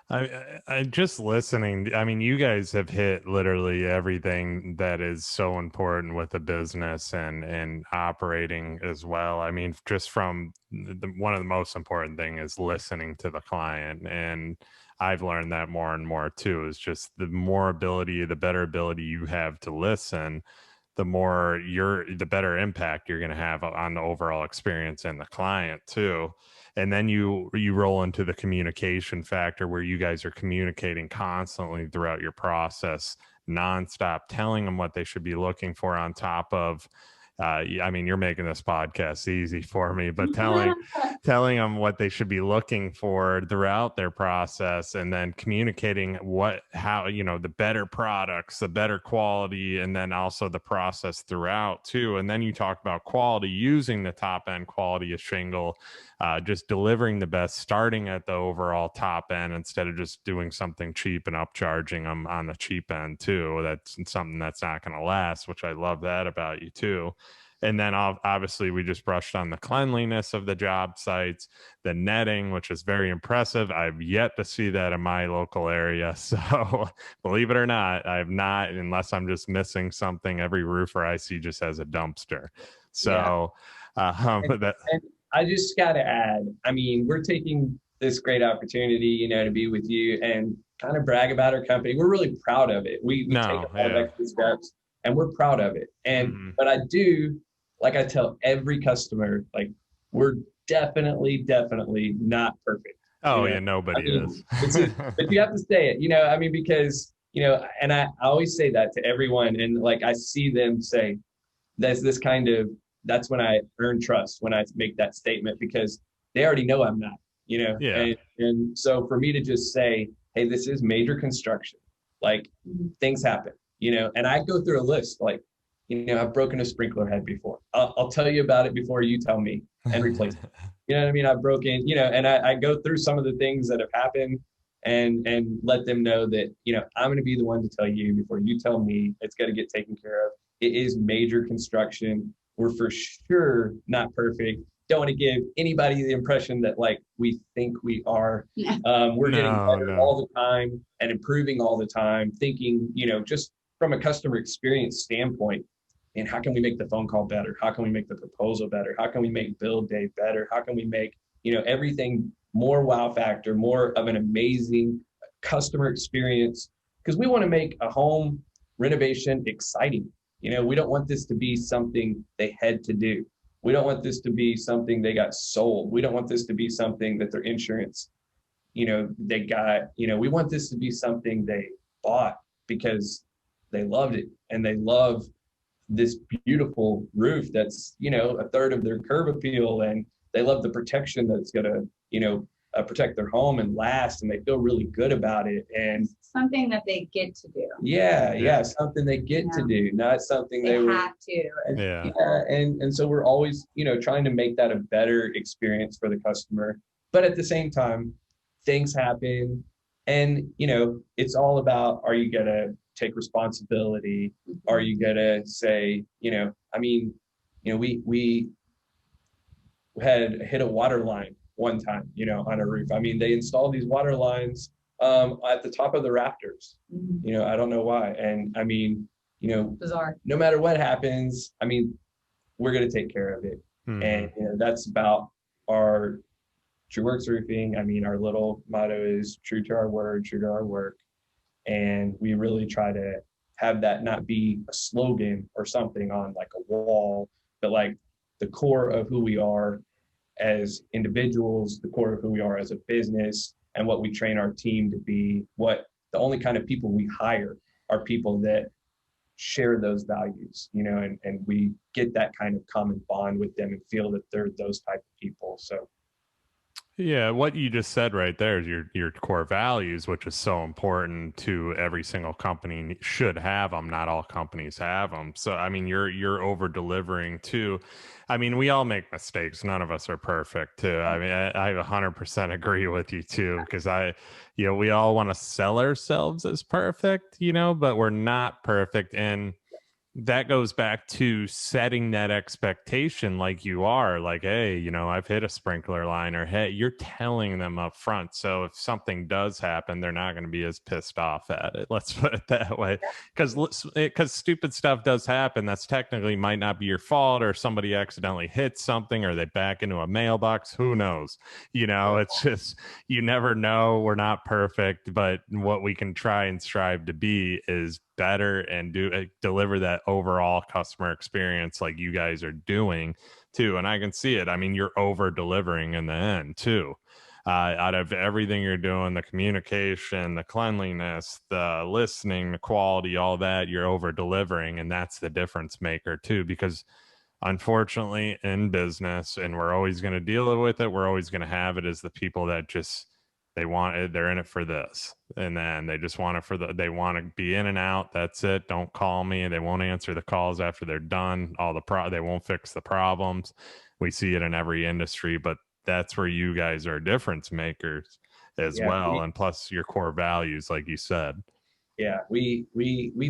I just listening. I mean, you guys have hit literally everything that is so important with a business and operating as well. I mean, just from one of the most important thing is listening to the client, and I've learned that more and more too. Is just the better ability you have to listen, the better impact you're going to have on the overall experience and the client too. And then you roll into the communication factor, where you guys are communicating constantly throughout your process, nonstop, telling them what they should be looking for, on top of I mean, you're making this podcast easy for me, but telling them what they should be looking for throughout their process, and then communicating how, you know, the better products, the better quality, and then also the process throughout too. And then you talk about quality, using the top end quality of shingle, just delivering the best, starting at the overall top end instead of just doing something cheap and upcharging them on the cheap end too. That's something that's not going to last, which I love that about you too. And then obviously we just brushed on the cleanliness of the job sites, the netting, which is very impressive. I've yet to see that in my local area. So believe it or not, I've not, unless I'm just missing something. Every roofer I see just has a dumpster. So and I just got to add, I mean, we're taking this great opportunity, you know, to be with you and kind of brag about our company. We're really proud of it. We take a lot of extra steps, and we're proud of it. And but I do, like I tell every customer, like, we're definitely not perfect. Oh, you know? yeah, nobody is. But you have to say it, you know, I mean, because, you know, and I always say that to everyone. And like, I see them say, there's this kind of, that's when I earn trust, when I make that statement, because they already know I'm not, you know. Yeah. And so for me to just say, hey, this is major construction, like, things happen, you know. And I go through a list, like, you know, I've broken a sprinkler head before. I'll tell you about it before you tell me, and replace it. You know what I mean? I've broken, you know, and I go through some of the things that have happened, and let them know that, you know, I'm going to be the one to tell you before you tell me. It's got to get taken care of. It is major construction. We're for sure not perfect. Don't want to give anybody the impression that, like, we think we are. We're getting better all the time and improving all the time, thinking, you know, just from a customer experience standpoint. And how can we make the phone call better? How can we make the proposal better? How can we make build day better? How can we make, you know, everything more wow factor, more of an amazing customer experience? Because we want to make a home renovation exciting. You know, we don't want this to be something they had to do. We don't want this to be something they got sold. We don't want this to be something that their insurance, you know, they got. You know, we want this to be something they bought because they loved it, and they love this beautiful roof that's, you know, a third of their curb appeal, and they love the protection that's going to, you know, protect their home and last, and they feel really good about it. And something that they get to do. Yeah, something they get to do, not something they have to. Yeah. And so we're always, you know, trying to make that a better experience for the customer. But at the same time, things happen, and, you know, it's all about, are you going to take responsibility? Are you going to say, you know, I mean, you know, we had hit a water line one time, you know, on a roof. I mean, they installed these water lines at the top of the rafters. You know, I don't know why. And I mean, you know, bizarre. No matter what happens, I mean, we're going to take care of it. And, you know, that's about our Trueworks Roofing. I mean, our little motto is true to our word, true to our work. And we really try to have that not be a slogan or something on like a wall but like the core of who we are as individuals, the core of who we are as a business, and what we train our team to be. What the only kind of people we hire are people that share those values, you know, and we get that kind of common bond with them and feel that they're those type of people. So Yeah, what you just said right there is your core values, which is so important to every single company should have them. Not all companies have them. So I mean, you're over delivering too. I mean, we all make mistakes. None of us are perfect too. I mean, I 100% agree with you too, because we all want to sell ourselves as perfect, but we're not perfect. And that goes back to setting that expectation like you are, like, hey, I've hit a sprinkler line, or hey, you're telling them up front. So if something does happen, they're not going to be as pissed off at it. Let's put it that way. Because stupid stuff does happen. That's technically might not be your fault, or somebody accidentally hits something, or they back into a mailbox. Who knows? It's just, you never know. We're not perfect, but what we can try and strive to be is better and deliver that overall customer experience like you guys are doing too. And I can see it. I mean, you're over delivering in the end too. Out of everything you're doing, the communication, the cleanliness, the listening, the quality, all that, you're over delivering. And that's the difference maker too, because unfortunately in business, and we're always going to deal with it, we're always going to have it, is the people that just, they're in it for this, and then they just want it they want to be in and out. That's it. Don't call me. They won't answer the calls after they're done. They won't fix the problems. We see it in every industry, but that's where you guys are difference makers as well. And plus your core values, like you said. Yeah, we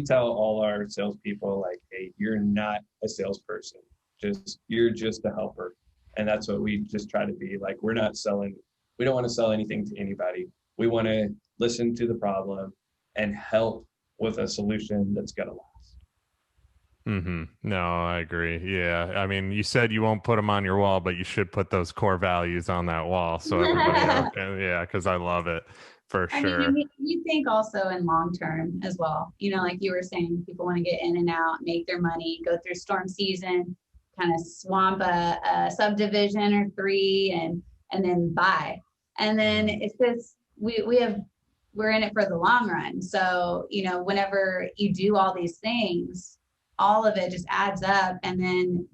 tell all our salespeople, like, hey, you're not a salesperson. You're just a helper. And that's what we just try to be. Like, we don't want to sell anything to anybody. We want to listen to the problem and help with a solution that's going to last. Mm-hmm. No, I agree. Yeah. I mean, you said you won't put them on your wall, but you should put those core values on that wall. So everybody, yeah, because I love it for sure. I mean, you think also in long term as well. Like you were saying, people want to get in and out, make their money, go through storm season, kind of swamp a subdivision or three, and then buy. And then it's just, we're in it for the long run. So, whenever you do all these things, all of it just adds up. And then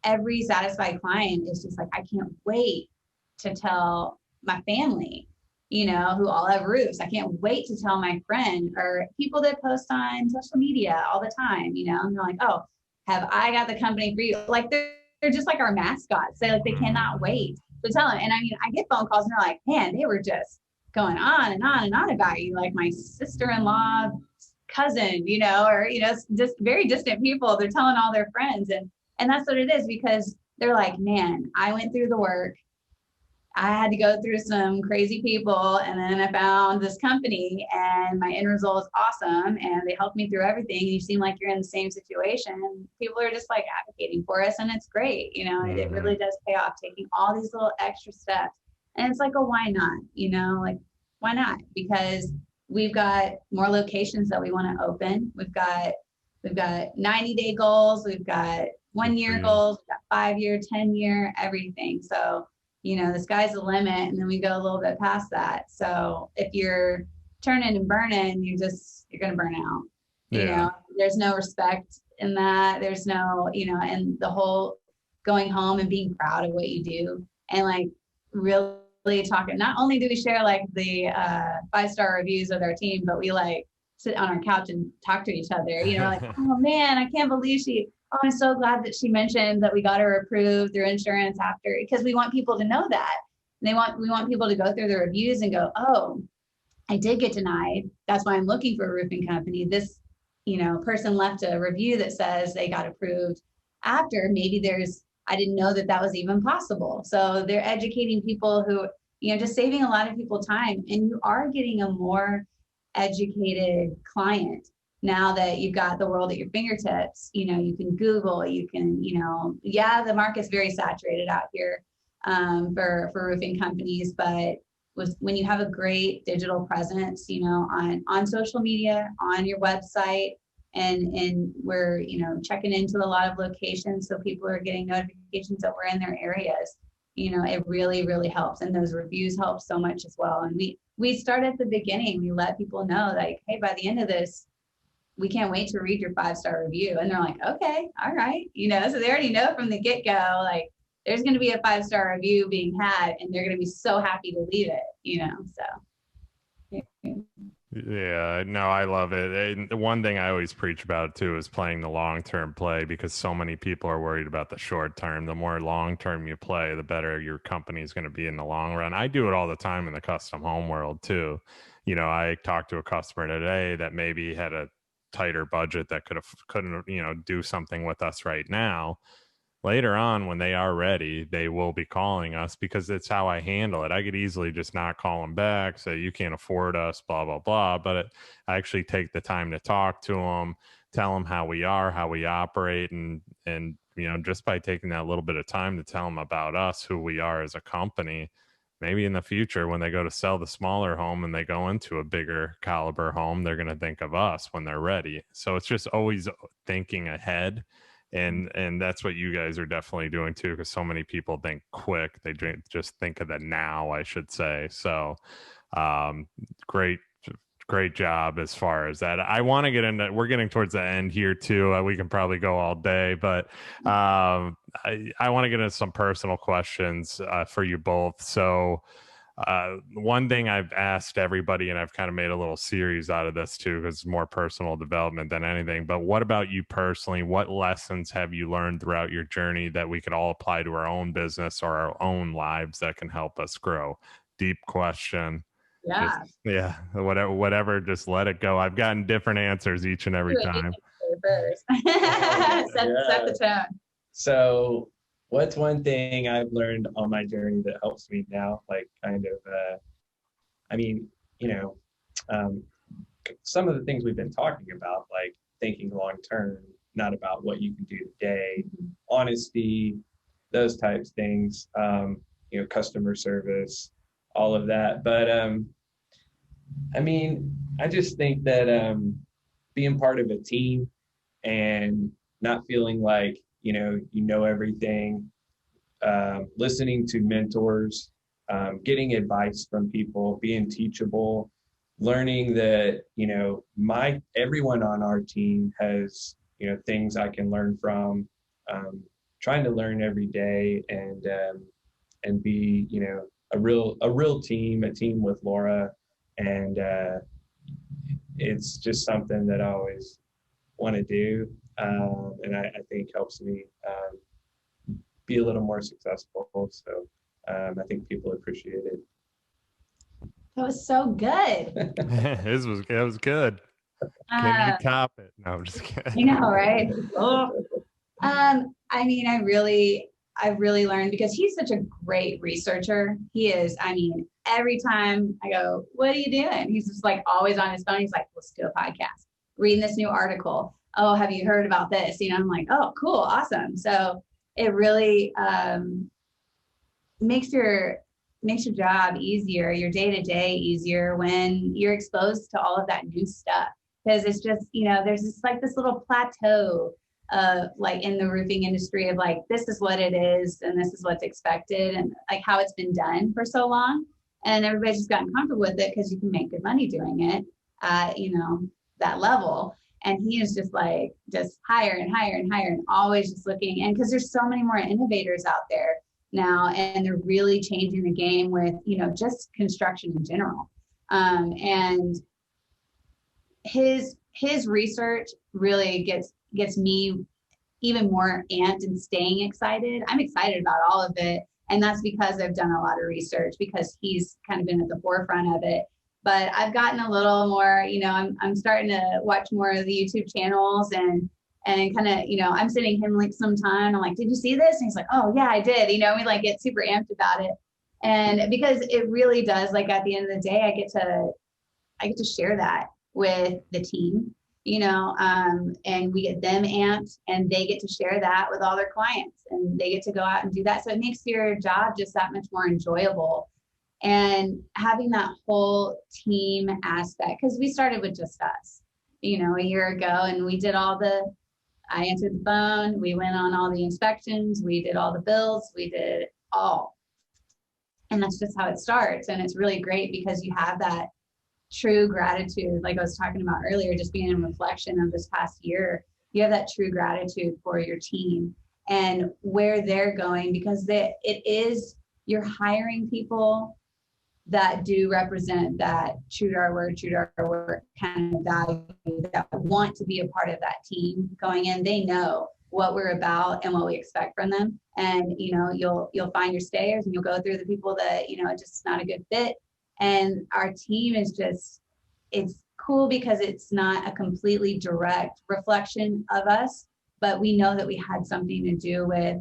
every satisfied client is just like, I can't wait to tell my family, who all have roofs. I can't wait to tell my friend, or people that post on social media all the time, and they're like, oh, have I got the company for you? Like they're just like our mascots. They cannot wait to tell them. And I mean, I get phone calls and they're like, man, they were just going on and on and on about you. Like my sister-in-law, cousin, or, just very distant people. They're telling all their friends. And that's what it is, because they're like, man, I went through the work. I had to go through some crazy people, and then I found this company, and my end result is awesome, and they helped me through everything. You seem like you're in the same situation, and people are just like advocating for us, and it's great. It really does pay off, taking all these little extra steps. And it's like, oh, why not? Like, why not? Because we've got more locations that we want to open. We've got 90-day goals. We've got 1-year goals. We've got 5-year, 10-year, everything. So the sky's the limit, and then we go a little bit past that. So if you're turning and burning, you're going to burn out. There's no respect in that. There's no, and the whole going home and being proud of what you do, and like really talking. Not only do we share like the 5-star reviews with our team, but we like sit on our couch and talk to each other. Like, oh man, I can't believe I'm so glad that she mentioned that we got her approved through insurance after, because we want people to know that. We want people to go through the reviews and go, oh, I did get denied. That's why I'm looking for a roofing company. This, person left a review that says they got approved after. Maybe I didn't know that was even possible. So they're educating people who, just saving a lot of people time, and you are getting a more educated client. Now that you've got the world at your fingertips, you can Google, you can, the market's very saturated out here for roofing companies, but when you have a great digital presence, on social media, on your website, and we're, checking into a lot of locations. So people are getting notifications that we're in their areas. It really, really helps. And those reviews help so much as well. And we start at the beginning. We let people know, like, hey, by the end of this, we can't wait to read your 5-star review. And they're like, okay, all right. So they already know from the get-go, like, there's going to be a 5-star review being had, and they're going to be so happy to leave it, so. Yeah, no, I love it. And the one thing I always preach about too is playing the long-term play, because so many people are worried about the short term. The more long-term you play, the better your company is going to be in the long run. I do it all the time in the custom home world too. I talked to a customer today that maybe had a tighter budget that couldn't, do something with us right now. Later on, when they are ready, they will be calling us, because it's how I handle it. I could easily just not call them back, say, you can't afford us, blah, blah, blah. But I actually take the time to talk to them, tell them how we are, how we operate. And just by taking that little bit of time to tell them about us, who we are as a company, maybe in the future, when they go to sell the smaller home and they go into a bigger caliber home, they're going to think of us when they're ready. So it's just always thinking ahead. And that's what you guys are definitely doing too, because so many people think quick. They just think of the now, I should say. So great job as far as that. I want to get into, we're getting towards the end here too. We can probably go all day, but I want to get into some personal questions for you both. So one thing I've asked everybody, and I've kind of made a little series out of this too, because it's more personal development than anything. But what about you personally? What lessons have you learned throughout your journey that we could all apply to our own business or our own lives that can help us grow? Deep question. Yeah. Whatever, just let it go. I've gotten different answers each and every time. First. Set the tone. So what's one thing I've learned on my journey that helps me now? Like kind of, some of the things we've been talking about, like thinking long term, not about what you can do today, honesty, those types of things, customer service, all of that. But I just think that being part of a team and not feeling like you know everything, listening to mentors, getting advice from people, being teachable, learning that everyone on our team has things I can learn from, trying to learn every day, and be a real team, a team with Laura, and it's just something that I always want to do. And I think helps me be a little more successful. So I think people appreciate it. That was so good. It was good. Can you top it? No, I'm just kidding. Right? Oh. I really learned, because he's such a great researcher. He is. Every time I go, what are you doing? He's just like always on his phone. He's like, let's do a podcast, reading this new article. Oh, have you heard about this? I'm like, oh, cool. Awesome. So it really makes your job easier, your day-to-day easier when you're exposed to all of that new stuff. Because it's just, there's this little plateau like in the roofing industry of like, this is what it is and this is what's expected, and like how it's been done for so long. And everybody's just gotten comfortable with it because you can make good money doing it at, that level. And he is just higher and higher and higher, and always just looking. And because there's so many more innovators out there now, and they're really changing the game with, just construction in general. And his research really gets me even more amped and staying excited. I'm excited about all of it. And that's because I've done a lot of research, because he's kind of been at the forefront of it. But I've gotten a little more, I'm starting to watch more of the YouTube channels and kind of, I'm sending him links sometime. I'm like, did you see this? And he's like, oh yeah, I did. We get super amped about it. And because it really does, like at the end of the day, I get to share that with the team, and we get them amped, and they get to share that with all their clients, and they get to go out and do that. So it makes your job just that much more enjoyable. And having that whole team aspect, because we started with just us, a year ago, and I answered the phone, we went on all the inspections, we did all the bills, we did it all. And that's just how it starts. And it's really great because you have that true gratitude, like I was talking about earlier, just being in reflection of this past year, you have that true gratitude for your team and where they're going, because you're hiring people that do represent that true to our word kind of value, that want to be a part of that team going in. They know what we're about and what we expect from them. And, you'll find your stayers and you'll go through the people that, just not a good fit. And our team is it's cool because it's not a completely direct reflection of us, but we know that we had something to do with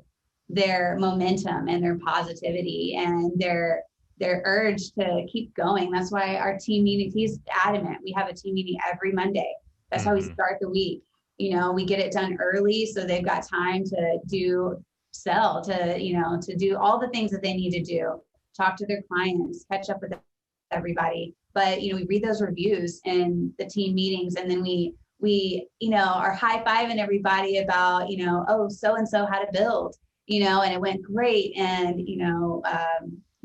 their momentum and their positivity and their urge to keep going. That's why our team meeting, he's adamant. We have a team meeting every Monday. That's how we start the week. We get it done early so they've got time to do all the things that they need to do, talk to their clients, catch up with everybody. But, we read those reviews in the team meetings, and then we are high-fiving everybody about, oh, so-and-so had a build, and it went great. And,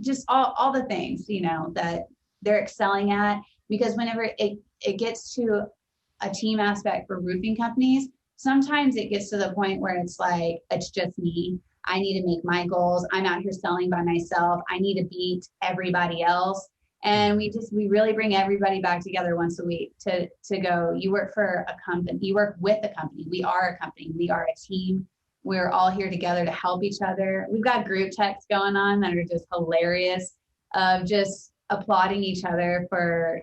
just all the things, that they're excelling at, because whenever it gets to a team aspect for roofing companies, sometimes it gets to the point where it's like, it's just me. I need to make my goals. I'm out here selling by myself. I need to beat everybody else. And we really bring everybody back together once a week to go, you work for a company, you work with a company. We are a company. We are a team. We're all here together to help each other. We've got group texts going on that are just hilarious, of just applauding each other for,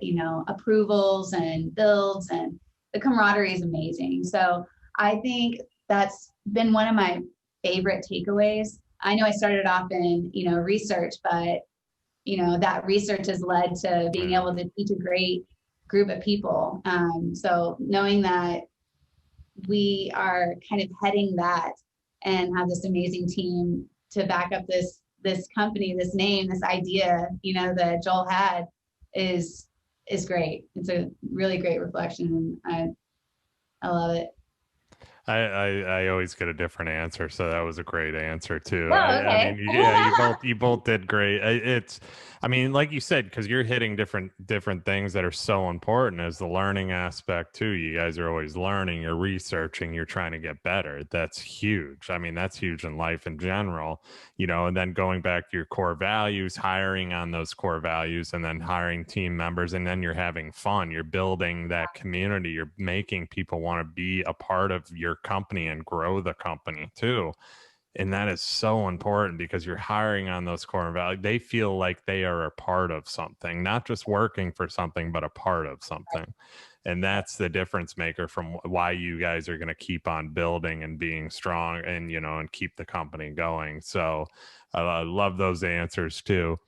approvals and builds, and the camaraderie is amazing. So I think that's been one of my favorite takeaways. I know I started off in, research, but, that research has led to being able to teach a great group of people. So knowing that we are kind of heading that and have this amazing team to back up this company, this name, this idea, that Joel had is great. It's a really great reflection. I love it. I always get a different answer, so that was a great answer too. Oh, okay. I mean, yeah, you both did great. Like you said, because you're hitting different things that are so important, as the learning aspect too. You guys are always learning, you're researching, you're trying to get better. That's huge. I mean, that's huge in life in general, and then going back to your core values, hiring on those core values, and then hiring team members, and then you're having fun. You're building that community. You're making people want to be a part of your company and grow the company too. And that is so important, because you're hiring on those core values. They feel like they are a part of something, not just working for something, but a part of something. And that's the difference maker from why you guys are going to keep on building and being strong and, and keep the company going. So I love those answers too.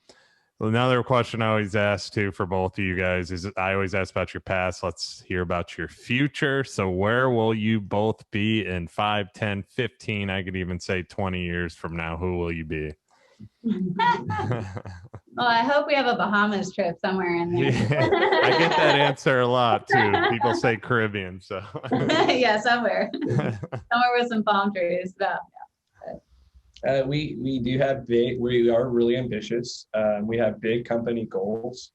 Another question I always ask too for both of you guys is, I always ask about your past. Let's hear about your future. So where will you both be in 5, 10, 15, I could even say 20 years from now? Who will you be? Well, I hope we have a Bahamas trip somewhere in there. Yeah, I get that answer a lot too. People say Caribbean, so. Yeah, somewhere with some palm trees. But, we do have we are really ambitious. We have big company goals.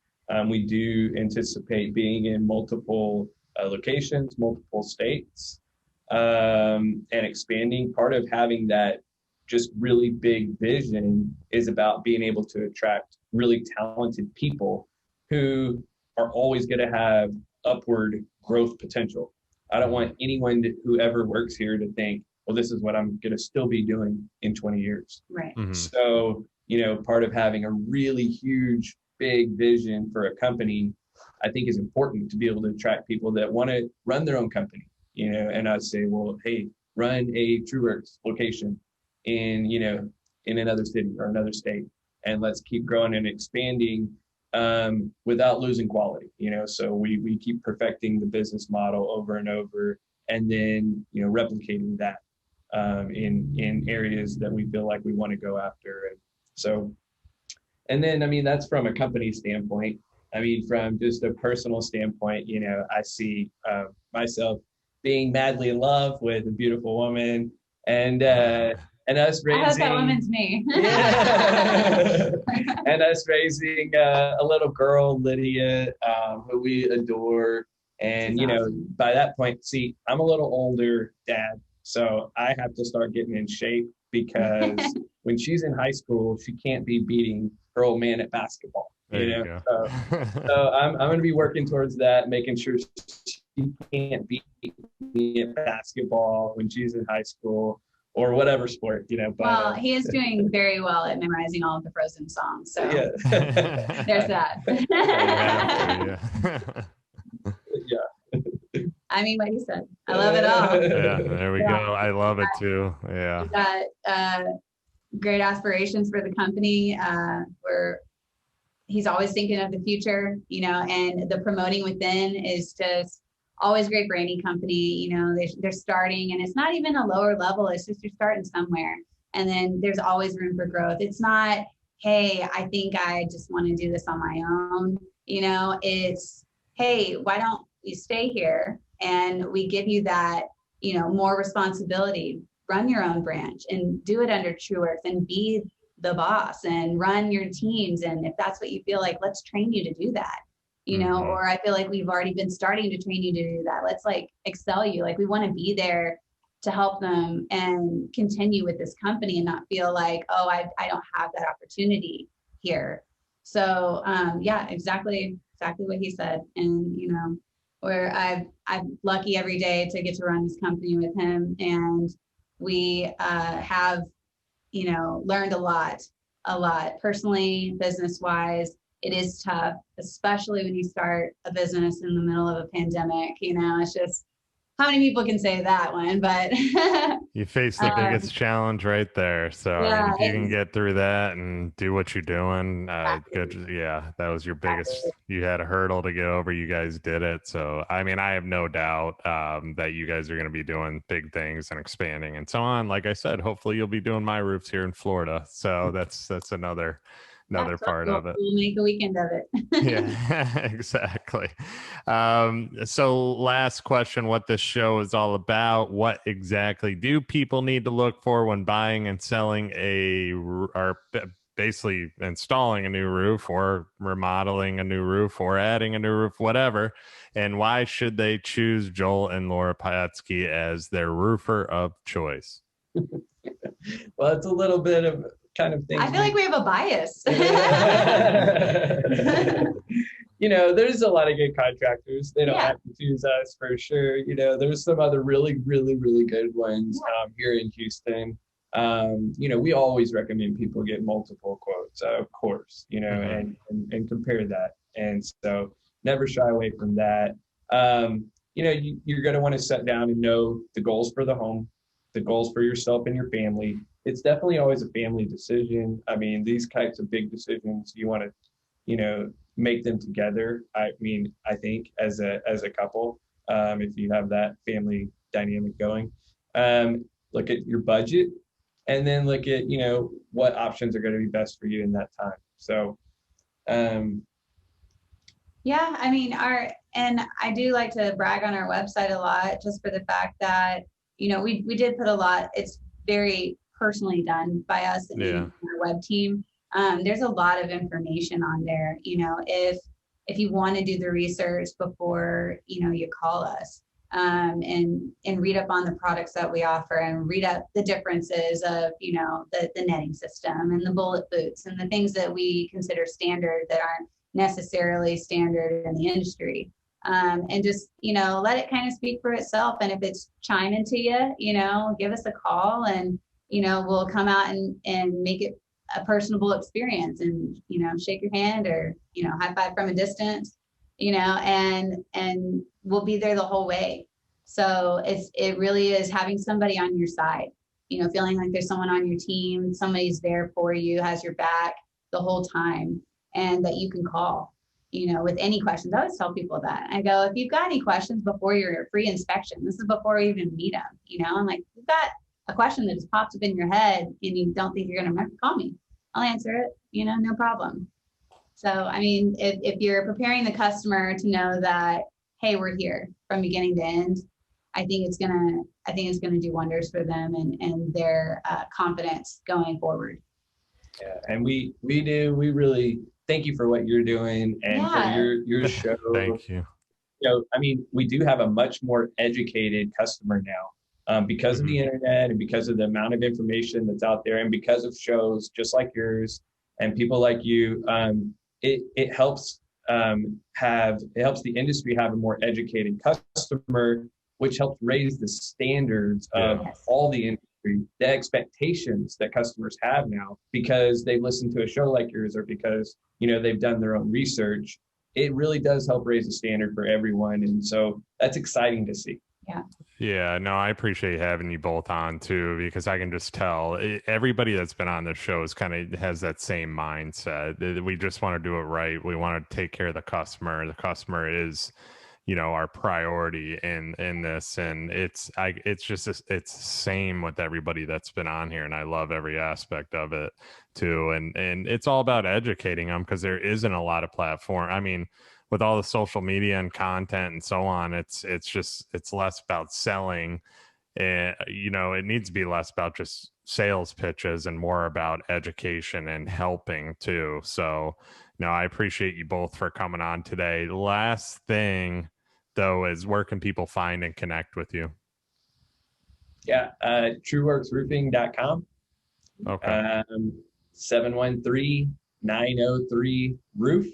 We do anticipate being in multiple locations, multiple states, and expanding. Part of having that just really big vision is about being able to attract really talented people who are always going to have upward growth potential. I don't want anyone who ever works here to think, well, this is what I'm going to still be doing in 20 years. Right. Mm-hmm. So, part of having a really huge, big vision for a company, I think is important, to be able to attract people that want to run their own company, and I'd say, well, hey, run a Trueworks location in another city or another state, and let's keep growing and expanding without losing quality, so we keep perfecting the business model over and over, and then, replicating that in areas that we feel like we want to go after. And so, and then, I mean, that's from a company standpoint. I mean, from just a personal standpoint, you know, I see myself being madly in love with a beautiful woman, and us I hope that raising, woman's me. yeah, and us raising a little girl, Lydia, who we adore. And, you know, Awesome. by that point, see, I'm a little older dad, so I have to start getting in shape because when she's in high school, she can't be beating her old man at basketball. There you Know, go. so I'm going to be working towards that, making sure she can't beat me at basketball when she's in high school or whatever sport, you know. But, well, he is doing very well at memorizing all of the Frozen songs. So yeah. there's that. Yeah. I mean, what he said. I love it all. Yeah, there we go. I love it too. Yeah. We've got great aspirations for the company. He's always thinking of the future, you know, and the promoting within is just always great for any company. You know, they're starting, and it's not even a lower level. It's just you're starting somewhere, and then there's always room for growth. It's not, hey, I think I just want to do this on my own. You know, it's, hey, why don't you stay here and we give you that, you know, more responsibility, run your own branch and do it under Trueworks and be the boss and run your teams. And if that's what you feel like, let's train you to do that, you know, or I feel like we've already been starting to train you to do that. Let's like excel you. Like we want to be there to help them and continue with this company and not feel like, oh, I don't have that opportunity here. So yeah, exactly what he said. And, you know, where I'm lucky every day to get to run this company with him. And we have, you know, learned a lot personally, business wise. It is tough, especially when you start a business in the middle of a pandemic. You know, it's just, how many people can say that one? But you face the biggest challenge right there. So yeah, I mean, if you can get through that and do what you're doing, exactly. good. Yeah, that was your biggest. You had a hurdle to get over. You guys did it. So I mean, I have no doubt that you guys are going to be doing big things and expanding and so on. Like I said, hopefully you'll be doing my roofs here in Florida. So that's another part of it. We'll make a weekend of it. Yeah, exactly. So last question, what this show is all about. What exactly do people need to look for when buying and selling or basically installing a new roof or remodeling a new roof or adding a new roof, whatever? And why should they choose Joel and Laura Patzke as their roofer of choice? Well, it's a little bit of kind of thing. I feel like we have a bias. You know, there's a lot of good contractors. They don't Yeah. have to choose us for sure. You know, there's some other really, really, really good ones here in Houston. You know, we always recommend people get multiple quotes, of course, you know, and compare that. And so never shy away from that. You know, you're going to want to sit down and know the goals for the home, the goals for yourself and your family. It's definitely always a family decision. I mean, these types of big decisions, you want to, you know, make them together. I mean, I think as a couple, if you have that family dynamic going, look at your budget and then look at, you know, what options are going to be best for you in that time. So, yeah, I mean, and I do like to brag on our website a lot just for the fact that, you know, we did put a lot, it's very personally done by us and our web team. There's a lot of information on there. You know, if you want to do the research before, you know, you call us, and read up on the products that we offer and read up the differences of, you know, the netting system and the bullet boots and the things that we consider standard that aren't necessarily standard in the industry. And just, you know, let it kind of speak for itself. And if it's chiming to you, you know, give us a call and, you know, we'll come out and make it a personable experience and, you know, shake your hand or, you know, high five from a distance, you know, and we'll be there the whole way. So it really is having somebody on your side, you know, feeling like there's someone on your team, somebody's there for you, has your back the whole time, and that you can call, you know, with any questions. I always tell people that. I go, if you've got any questions before your free inspection, this is before you even meet them, you know, I'm like, you've got a question that just pops up in your head and you don't think you're going to remember, call me. I'll answer it, you know, no problem. So, I mean, if you're preparing the customer to know that, hey, we're here from beginning to end, I think it's gonna do wonders for them and their confidence going forward. Yeah, and we really thank you for what you're doing and for your show. Thank you. You know, I mean, we do have a much more educated customer now because of the internet and because of the amount of information that's out there and because of shows just like yours and people like you. It helps the industry have a more educated customer, which helps raise the standards of all the industry, the expectations that customers have now because they've listened to a show like yours or because, you know, they've done their own research. It really does help raise the standard for everyone. And so that's exciting to see. Yeah, no, I appreciate having you both on too, because I can just tell everybody that's been on this show is kind of has that same mindset. We just want to do it right. We want to take care of the customer. The customer is, you know, our priority in this, and it's the same with everybody that's been on here, and I love every aspect of it too. And it's all about educating them because there isn't a lot of platform. I mean, with all the social media and content and so on, it's less about selling. You know, it needs to be less about just sales pitches and more about education and helping too. So, no, I appreciate you both for coming on today. Last thing, though, is where can people find and connect with you? Yeah, trueworksroofing.com. Okay. 713-903-ROOF.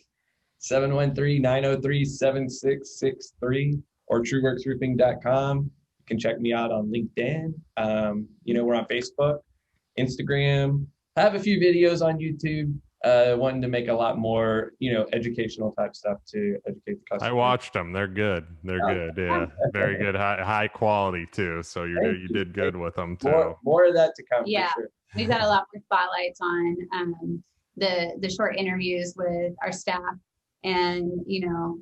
713-903-7663 or trueworksroofing.com. You can check me out on LinkedIn. You know, we're on Facebook, Instagram. I have a few videos on YouTube, wanting to make a lot more, you know, educational type stuff to educate the customer. I watched them. They're good. They're good. Yeah. Very good. High quality too. So you did good with them too. More of that to come. Yeah. For sure. We've got a lot more spotlights on the short interviews with our staff and, you know,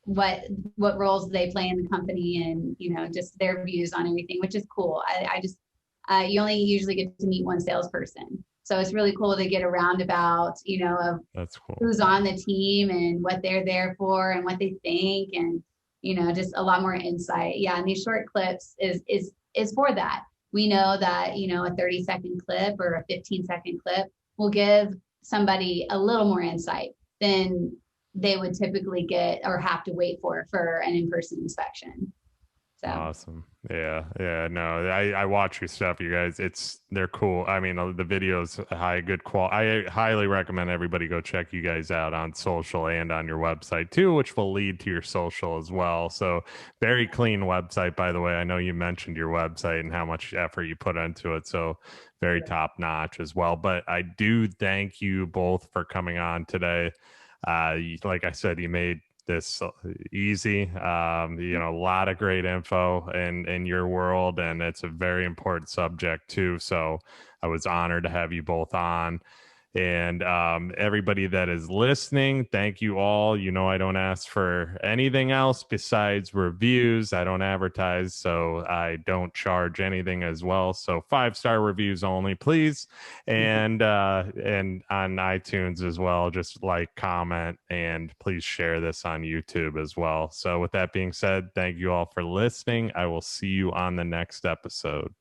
what roles they play in the company and, you know, just their views on everything, which is cool. You only usually get to meet one salesperson. So it's really cool to get a roundabout, you know, of That's cool. Who's on the team and what they're there for and what they think and, you know, just a lot more insight. Yeah. And these short clips is for that. We know that, you know, a 30-second clip or a 15-second clip will give somebody a little more insight than they would typically get or have to wait for an in-person inspection. So. Awesome. Yeah. No, I watch your stuff, you guys. They're cool. I mean, the videos good quality. I highly recommend everybody go check you guys out on social and on your website too, which will lead to your social as well. So very clean website, by the way. I know you mentioned your website and how much effort you put into it. So very top notch as well. But I do thank you both for coming on today. Like I said, you made this easy. You know, a lot of great info in your world, and it's a very important subject too. So I was honored to have you both on. And everybody that is listening, thank you all. You know, I don't ask for anything else besides reviews. I don't advertise, so I don't charge anything as well. So 5-star reviews only, please. And on iTunes as well, just like, comment, and please share this on YouTube as well. So with that being said, thank you all for listening. I will see you on the next episode.